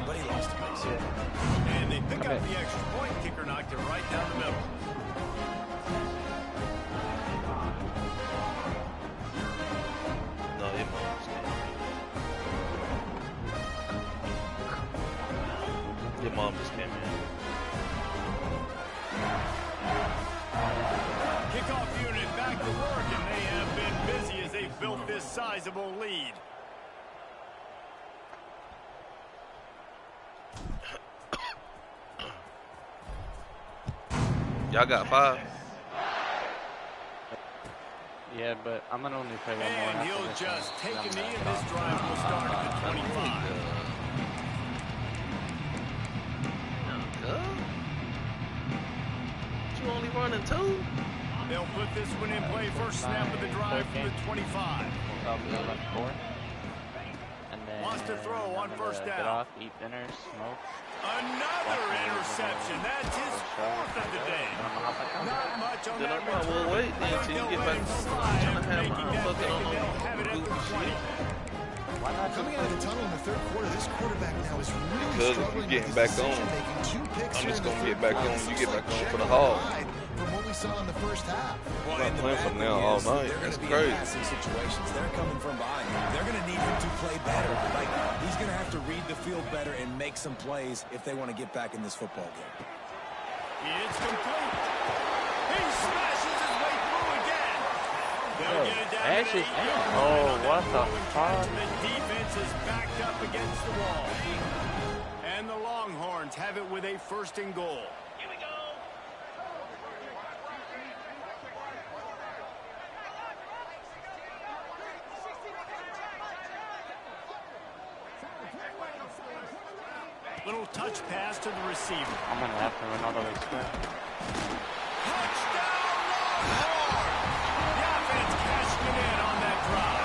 but he lost a big fella.
And they pick up the extra point. Kicker knocked it right down the middle.
No, your mom just came in. Your mom just came in.
Kickoff unit back to work, and they have been busy as they've built this sizable lead.
Y'all got 5?
Yeah, but I'm gonna only play one more.
And he'll just take a knee, and this drive will start at the 25.
You only running 2?
They'll put this one in play. First snap of the drive from the 25.
And then
Wants to throw on first down.
Get off, eat dinner, smoke.
Another interception. That's his 4th of the day. Not much on
Then
that
I might well
return.
wait then until you get back to trying to have my fucking on.
Coming out of the tunnel in the third quarter, this quarterback now is really
Because if
struggling
you're getting back on, I'm just going to get back on when you get back on for the hog.
From what we saw in the first half.
Well,
I'm not playing from now all night. That's crazy.
Passing situations. They're coming from behind. They're going to need him to play better. Like, he's going to have to read the field better and make some plays if they want to get back in this football game.
It's complete. He smashes his way through again. They'll get it down to the 8-yard line on that
what the
throw and
fuck?
catch. The defense is backed up against the wall. And the Longhorns have it with a 1st and goal. Here we go. Little touch pass to the receiver.
I'm gonna have to run all the way through.
Touchdown, Longhorns! The offense cashing it in on that drive.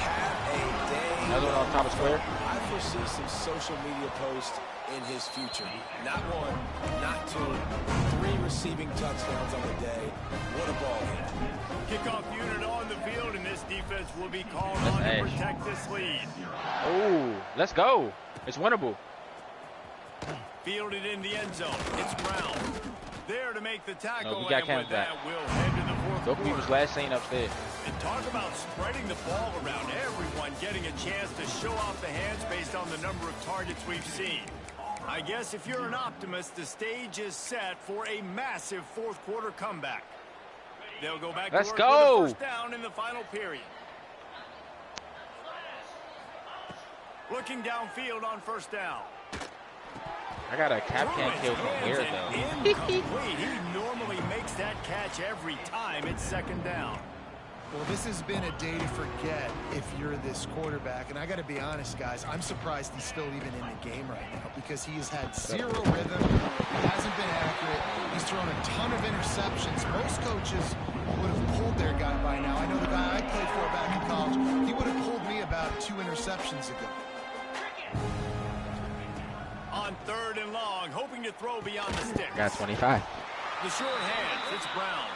Have a day.
Another one on top of square.
I foresee some social media posts in his future. Not 1, not 2, 3 receiving touchdowns on the day. What a ball game.
Kickoff unit on the field, and this defense will be called on to protect this lead.
Oh, let's go. It's winnable.
Fielded in the end zone. It's Brown. There to make the tackle,
No, we got
and with that,
Cam
we'll head to the 4th
Look who
quarter.
was last seen upstairs.
And talk about spreading the ball around. Everyone getting a chance to show off the hands based on the number of targets we've seen. I guess if you're an optimist, the stage is set for a massive 4th quarter comeback. They'll go back
Let's
to work
go.
with a 1st down in the final period. Looking downfield on 1st down.
I got a cap can kill from here though.
Incomplete. He normally makes that catch every time it's 2nd down.
Well, this has been a day to forget if you're this quarterback. And I got to be honest, guys, I'm surprised he's still even in the game right now because he has had 0 rhythm. He hasn't been accurate. He's thrown a ton of interceptions. Most coaches would have pulled their guy by now. I know the guy I played for back in college, he would have pulled me about 2 interceptions ago.
On 3rd and long, hoping to throw beyond the sticks.
Got 25.
The short hands, it's Brown.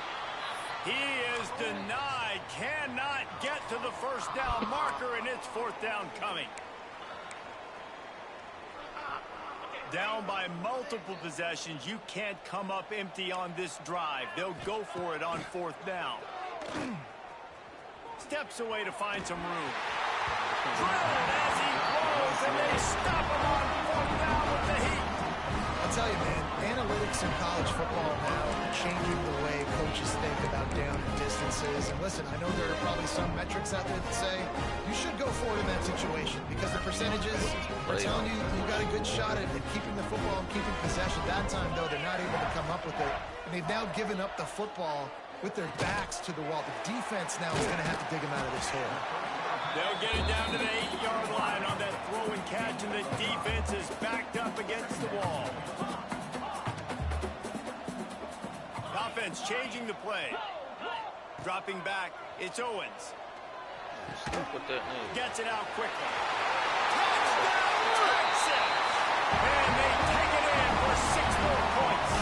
He is denied, cannot get to the 1st down marker, and it's 4th down coming. Down by multiple possessions, you can't come up empty on this drive. They'll go for it on 4th down. Steps away to find some room. Drilled as he throws, and they stop him on 4th down with the heat.
I'll tell you, man, analytics in college football now are changing the way coaches think about down and distances. And listen, I know there are probably some metrics out there that say you should go for it in that situation because the percentages are telling you you've got a good shot at keeping the football and keeping possession. That time, though, they're not able to come up with it. And they've now given up the football with their backs to the wall. The defense now is going to have to dig them out of this hole.
They'll get it down to the 8-yard line on that throw and catch, and the defense is backed up against the wall. Offense changing the play. Dropping back, it's Owens. Gets it out quickly. Touchdown, Texas! And they take it in for 6 more points.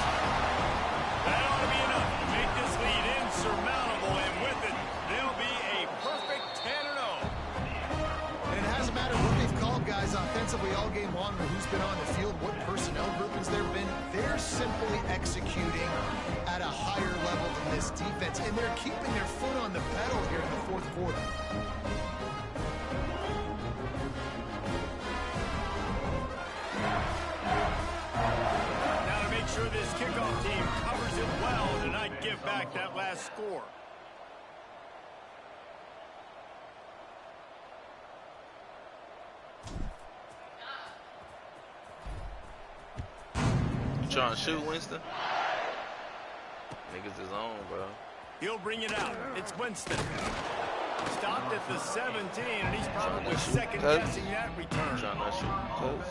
been on the field, what personnel groupings there have been, they're simply executing at a higher level than this defense, and they're keeping their foot on the pedal here in the fourth quarter.
Now to make sure this kickoff team covers it well to not give back that last score.
Trying to shoot, Winston? Niggas is on, bro.
He'll bring it out. It's Winston. Stopped at the 17, and he's probably second-guessing that return.
Trying to shoot close.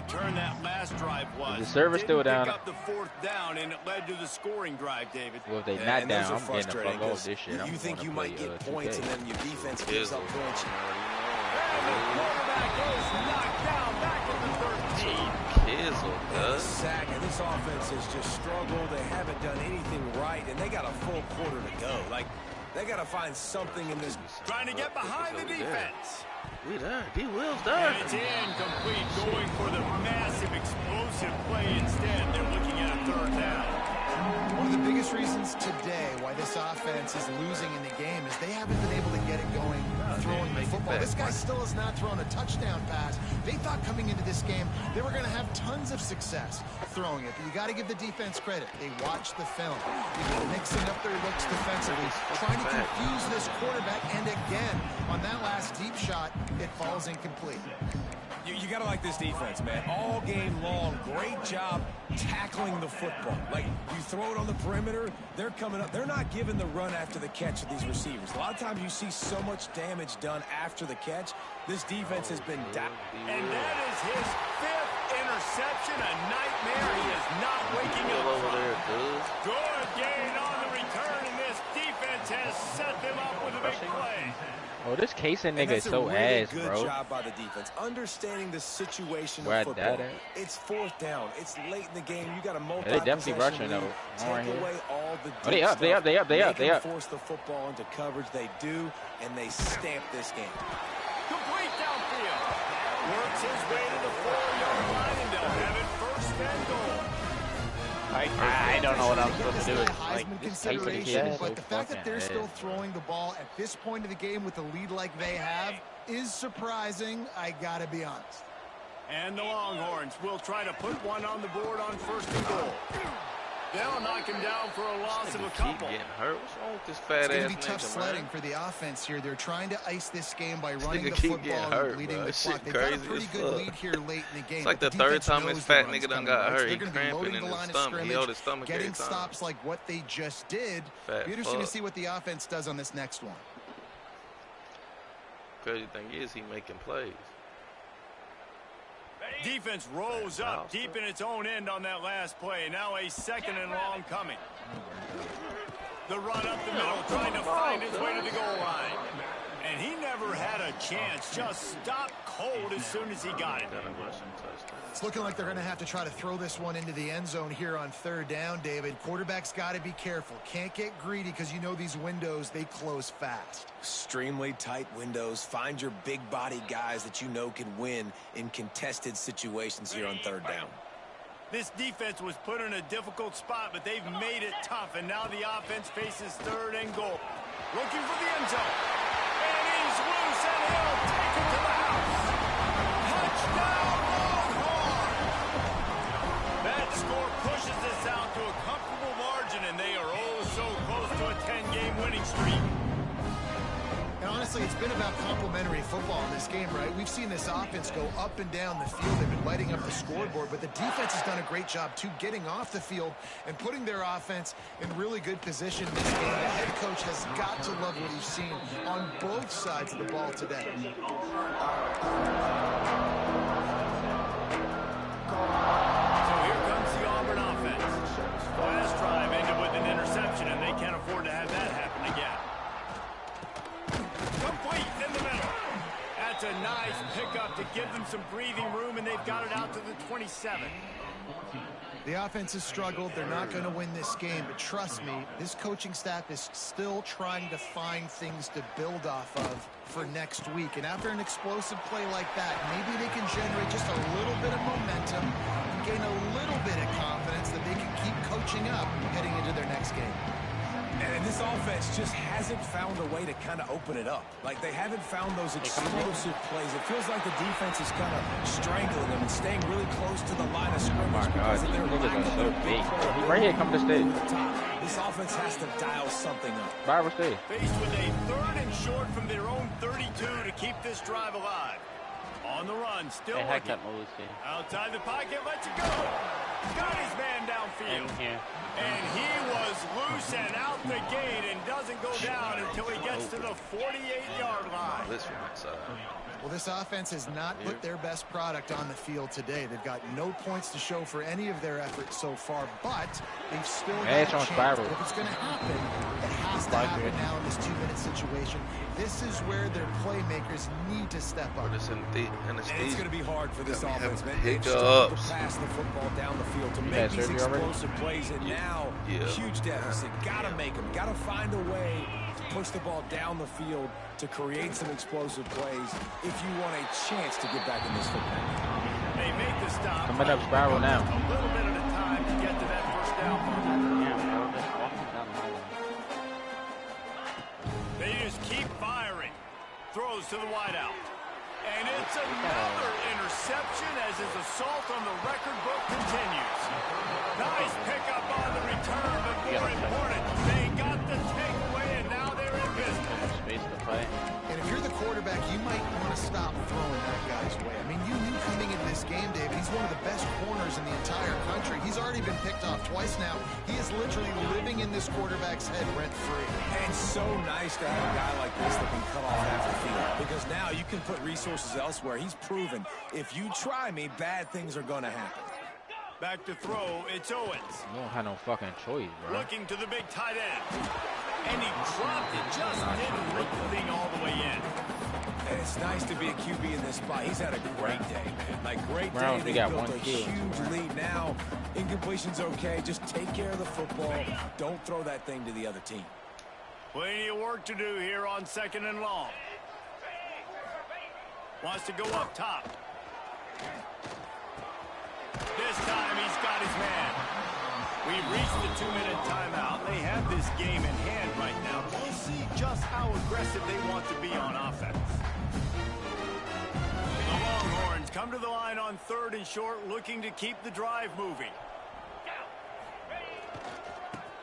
Turn that last drive was.
The server's still down.
Pick up the fourth down, and it led to the scoring drive, David.
Well, if they not down, I'm getting the fuck off this shit.
You think you might get points, and then your defense gives up points.
And the quarterback goes knocked down back at the 13.
Kizzle, sack, and this offense has just struggled. They haven't done anything right, and they got a full quarter to go. Like, they got to find something in this.
Trying to get behind the defense.
We there. D-Will's there.
And it's incomplete, going for the massive explosive play instead. They're looking at a third down.
One of the biggest reasons today why this offense is losing in the game is they haven't been able to get it going throwing the football. This guy still has not thrown a touchdown pass. They thought coming into this game they were going to have tons of success throwing it, but you got to give the defense credit. They watched the film. They're mixing up their looks defensively, trying to confuse this quarterback, and again, on that last deep shot, it falls incomplete.
You got to like this defense, man. All game long, great job tackling the football. Like, you throw it on the perimeter, they're coming up. They're not giving the run after the catch of these receivers. A lot of times you see so much damage done after the catch. This defense has been down.
And that is his fifth interception, a nightmare he is not waking up from. Good gain on the return, and this defense has set them up with a big play.
Oh, this Kaysen nigga is so ass, bro.
Good job by the defense, understanding the situation of football. It's fourth down. It's late in the game. You got a multi-possession.
They definitely rushing though.
Take away all the
oh, they up. They up.
Force the football into coverage. They do, and they stamp this game.
Complete downfield. Works his way to the 4-yard line, and they'll have it first and goal.
I don't know what I'm supposed to do.
Heisman consideration, but the fact that they're still throwing the ball at this point of the game with the lead like they have is surprising, I gotta be honest.
And the Longhorns will try to put one on the board on first and goal. They'll knock him down for a loss of a couple.
Getting hurt. What's wrong with this fat ass nigga?
It's going to be tough sledding for the offense here. They're trying to ice this game by running the football and leading the clock. They've got a pretty good lead here late in the game.
It's like the third time this fat nigga done got hurt. He cramping in his stomach. He held his stomach every time.
Getting stops like what they just did. Be interesting to see what the offense does on this next one.
Crazy thing is he making plays.
Defense rolls up deep in its own end on that last play. Now a second and long coming. The run up the middle, trying to find his way to the goal line. And he never had a chance. Just stopped cold as soon as he got it.
It's looking like they're going to have to try to throw this one into the end zone here on third down, David. Quarterback's got to be careful. Can't get greedy because you know these windows, they close fast.
Extremely tight windows. Find your big body guys that you know can win in contested situations here on third down.
This defense was put in a difficult spot, but they've made it tough. And now the offense faces third and goal. Looking for the end zone. And he's loose, and he'll take it to the house. Touchdown, Longhorn! That score pushes this out to a comfortable margin, and they are oh so close to a 10-game winning streak.
And honestly, it's been about complementary football in this game, right? We've seen this offense go up and down the field. They've been lighting up the scoreboard, but the defense has done a great job, too, getting off the field and putting their offense in really good position in this game. The head coach has got to love what he's seen on both sides of the ball today.
So here comes the Auburn offense. Last drive ended with an interception, and they can't afford to have that happen again. Complete. 27.
The offense has struggled. They're not going to win this game, but trust me, this coaching staff is still trying to find things to build off of for next week. And after an explosive play like that, maybe they can generate just a little bit of momentum and gain a little bit of confidence that they can keep coaching up heading into their next game.
And this offense just hasn't found a way to kind of open it up. Like, they haven't found those explosive plays. It feels like the defense is kind of strangling them and staying really close to the line of scrimmage.
Oh my God, these niggas are so big. He right here, come to the stage.
This offense has to dial something up.
Byron, stay.
Faced with a 3rd and short from their own 32 to keep this drive alive. On the run, still working. Outside the pocket, lets it go. Got his man downfield. And he was loose and out the gate and doesn't go down until he gets to the 48-yard line.
This from inside.
Well, this offense has not put their best product on the field today. They've got no points to show for any of their efforts so far, but they've still got a chance. If it's going to happen, it has to happen now in this 2-minute situation. This is where their playmakers need to step up.
It's going to be hard for this offense, man.
They've
struggled to pass the football down the field to make these explosive plays, and now huge deficit. Got to make them. Got to find a way to push the ball down the field to create some explosive plays if you want a chance to get back in this football game.
They make the stop.
Coming up spiral now.
A little bit at a time to get to that first down. They just keep firing. Throws to the wideout. And it's another interception as his assault on the record book continues. Nice pickup on the return, but more important, they got the takeaway, and now they're in business.
Space to play.
And if you're the quarterback, you might want to stop throwing that guy's way. I mean, you knew coming into this game, David, he's one of the best corners in the entire country. He's already been picked off twice now. He is literally living in this quarterback's head rent-free.
And so nice to have a guy like this that can cut off half the field, because now you can put resources elsewhere. He's proven, if you try me, bad things are going to happen.
Back to throw, it's Owens.
You don't have no fucking choice, bro.
Looking to the big tight end. And he dropped it, just didn't rip the thing all the way in.
And it's nice to be a QB in this spot. He's had a great day, man. Like, great
Browns,
day.
they got
built
one
a
kill.
huge lead now. Incompletion's okay. Just take care of the football. Don't throw that thing to the other team.
Plenty of work to do here on 2nd and long. Wants to go up top. This time he's got his man. We've reached the 2-minute timeout. They have this game in hand right now. We'll see just how aggressive they want to be on offense. The Longhorns come to the line on 3rd and short, looking to keep the drive moving.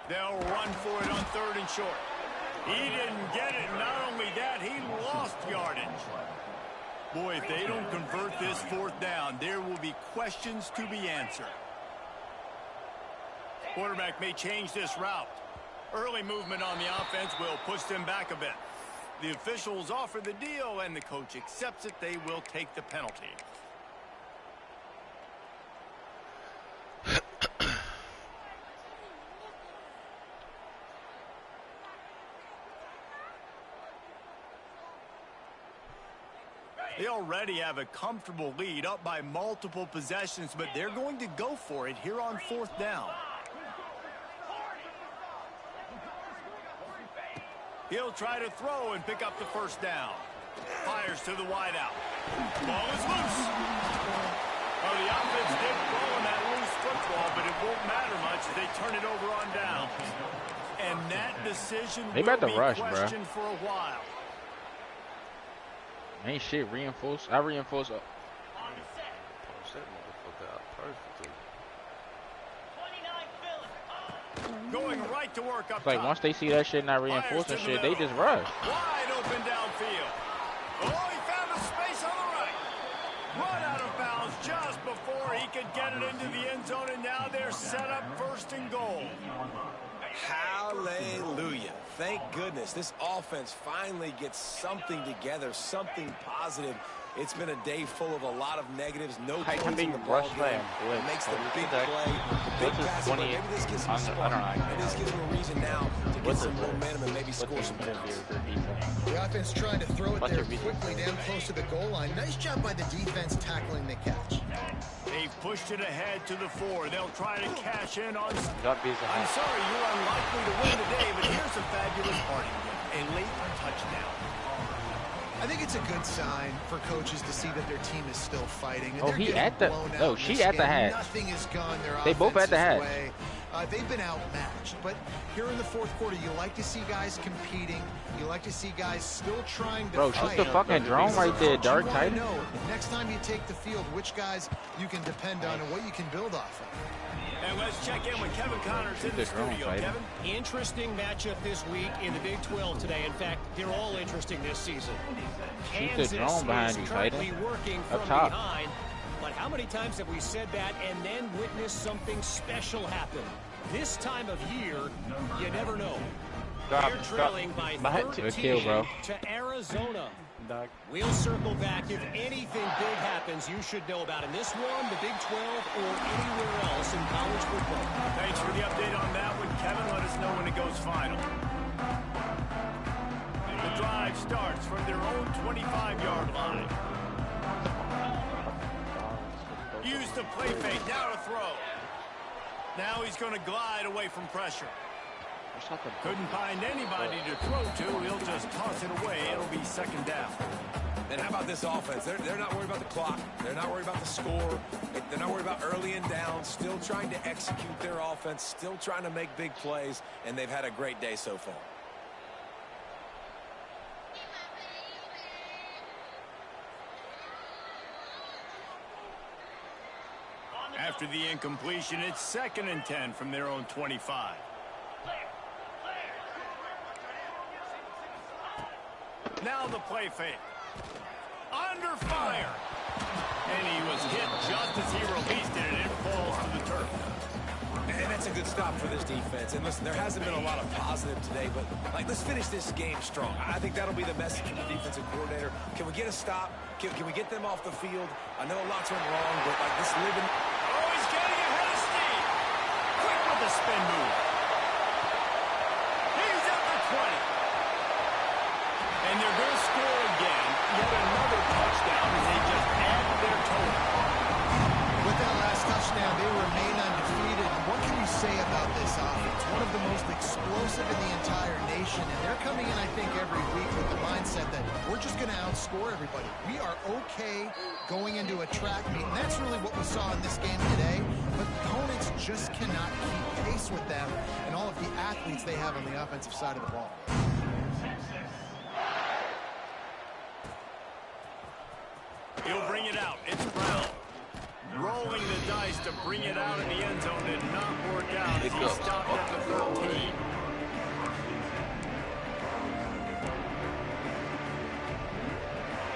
They'll run for it on 3rd and short. He didn't get it. Not only that, he lost yardage. Boy, if they don't convert this 4th down, there will be questions to be answered. Quarterback may change this route. Early movement on the offense will push them back a bit. The officials offer the deal, and the coach accepts it. They will take the penalty. They already have a comfortable lead, up by multiple possessions, but they're going to go for it here on 4th down. He'll try to throw and pick up the 1st down. Fires to the wideout. Ball is loose. Oh, the offense did throw on that loose football, but it won't matter much as they turn it over on down. And that decision will be questioned for a while.
Ain't shit reinforced. I reinforce up.
Going right to work up
it's like
top.
once they see that shit not reinforcing shit, they just rush.
Wide open downfield. Oh, he found a space on the right. Run out of bounds just before he could get it into the end zone, and now they're set up 1st and goal.
Hallelujah. Thank goodness this offense finally gets something together, something positive. It's been a day full of a lot of negatives, no points in the ball game. It makes the big play, the big pass. Maybe this gives them spark. Maybe this gives them a reason now to get some momentum and maybe score some points.
The offense trying to throw it there quickly down close to the goal line. Nice job by the defense tackling the catch.
They They've pushed it ahead to the 4. They'll try to cash in on...
I'm
sorry, you're unlikely to win today, but here's a fabulous parting gift. A late touchdown.
I think it's a good sign for coaches to see that their team is still fighting. And
Oh, he at the... No, she at the hatch.
Nothing is gone their
They both at the hatch.
way. They've been outmatched, but here in the fourth quarter, you like to see guys competing. You like to see guys still trying to
Bro,
fight.
shoot the fucking drone right there, Dark Titan.
Know next time you take the field, which guys you can depend on and what you can build off of.
And let's check in with Kevin Connors in the studio. Kevin?
Interesting matchup this week in the Big 12 today. In fact, they're all interesting this season.
Shoot the
Kansas
drone behind you,
is currently
Titan.
working
Up
from
top.
behind. But how many times have we said that and then witnessed something special happen? This time of year, you never know. They're trailing by 13
Good kill, bro.
to Arizona. We'll circle back. If anything big happens, you should know about in this one, the Big 12, or anywhere else in college football.
Thanks for the update on that one, Kevin. Let us know when it goes final. The drive starts from their own 25-yard line. Use the play fake. Now to throw. Now he's going to glide away from pressure. Couldn't find anybody to throw to. He'll just toss it away. It'll be second down.
And how about this offense? They're not worried about the clock. They're not worried about the score. They're not worried about early and down. Still trying to execute their offense. Still trying to make big plays. And they've had a great day so far.
After the incompletion, it's 2nd and 10 from their own 25. Now the play fake. Under fire. And he was hit just as he released it, and it falls to the turf.
And that's a good stop for this defense. And listen, there hasn't been a lot of positive today, but let's finish this game strong. I think that'll be the message from the defensive coordinator. Can we get a stop? Can we get them off the field? I know a lot's went wrong, but this living...
Oh, he's getting ahead of steam. Quick with the spin move. He's at the 20. And they're going to score again. Yet another touchdown as they just add to their total.
With that last touchdown, they remain undefeated. What can you say about this offense? One of the most explosive in the entire nation, and they're coming in, I think, every week with the mindset that we're just going to outscore everybody. We are okay going into a track meet, and that's really what we saw in this game today. But opponents just cannot keep pace with them and all of the athletes they have on the offensive side of the ball.
He'll bring it out. It's Brown. Rolling the dice to bring it out in the end zone did not work out as he stopped at the 13.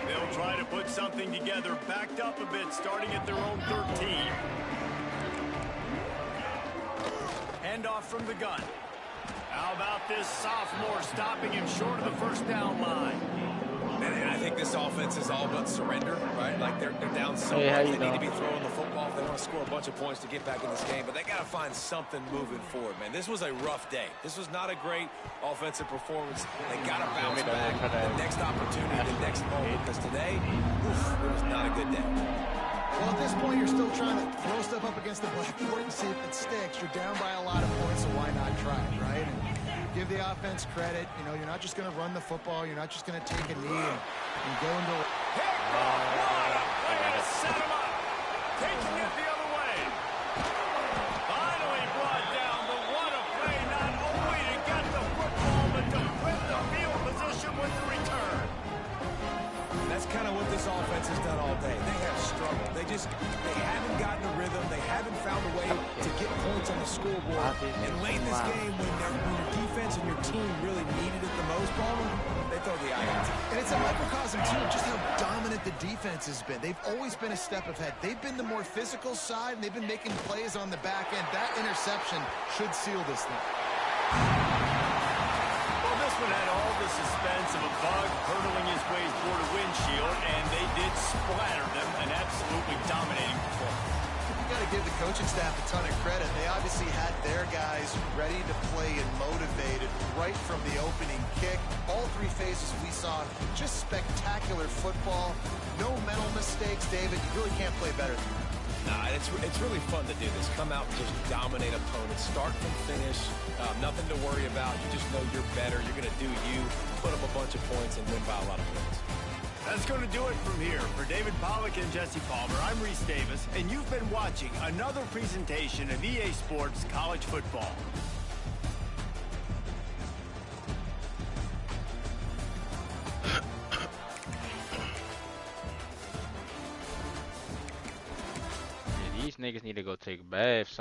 They'll try to put something together, backed up a bit, starting at their own 13. Handoff from the gun. How about this sophomore stopping him short of the first down line?
And I think this offense is all but surrender, right? Like they're down so
Hey,
much.
how you
They need to
doing?
be throwing the football if they want to score a bunch of points to get back in this game. But they got to find something moving forward, man. This was a rough day. This was not a great offensive performance. They got to bounce back. The next opportunity, the next moment. Because today, it was not a good day.
Well, at this point, you're still trying to throw stuff up against the blackboard and see if it sticks. You're down by a lot of points, so why not try it, right? And give the offense credit. You know, you're not just going to run the football. You're not just going to take a knee and go into it.
What a play to set him up. Taking it the other way. Finally brought down, but what a play not only to get the football, but to flip the field position with the return.
That's kind of what this offense has done all day. They have struggled. They haven't gotten a rhythm. They haven't found a way to get points on the scoreboard. And late in this game, when your defense and your team really needed it the most, Palmer, they throw the eye out.
And it's a microcosm, too, of just how dominant the defense has been. They've always been a step ahead. They've been the more physical side, and they've been making plays on the back end. That interception should seal this thing.
Well, this one had all the suspense of a bug hurtling his way toward a windshield, and they did splatter them, an absolutely dominating performance.
You got to give the coaching staff a ton of credit. They obviously had their guys ready to play and motivated right from the opening kick. All three phases we saw just spectacular football. No mental mistakes, David. You really can't play better than that.
Nah, it's really fun to do this. Come out and just dominate opponents, start from finish. Nothing to worry about. You just know you're better. You're going to do you, put up a bunch of points, and win by a lot of points.
That's going to do it from here. For David Pollack and Jesse Palmer, I'm Reese Davis, and you've been watching another presentation of EA Sports College Football.
These niggas need to go take baths.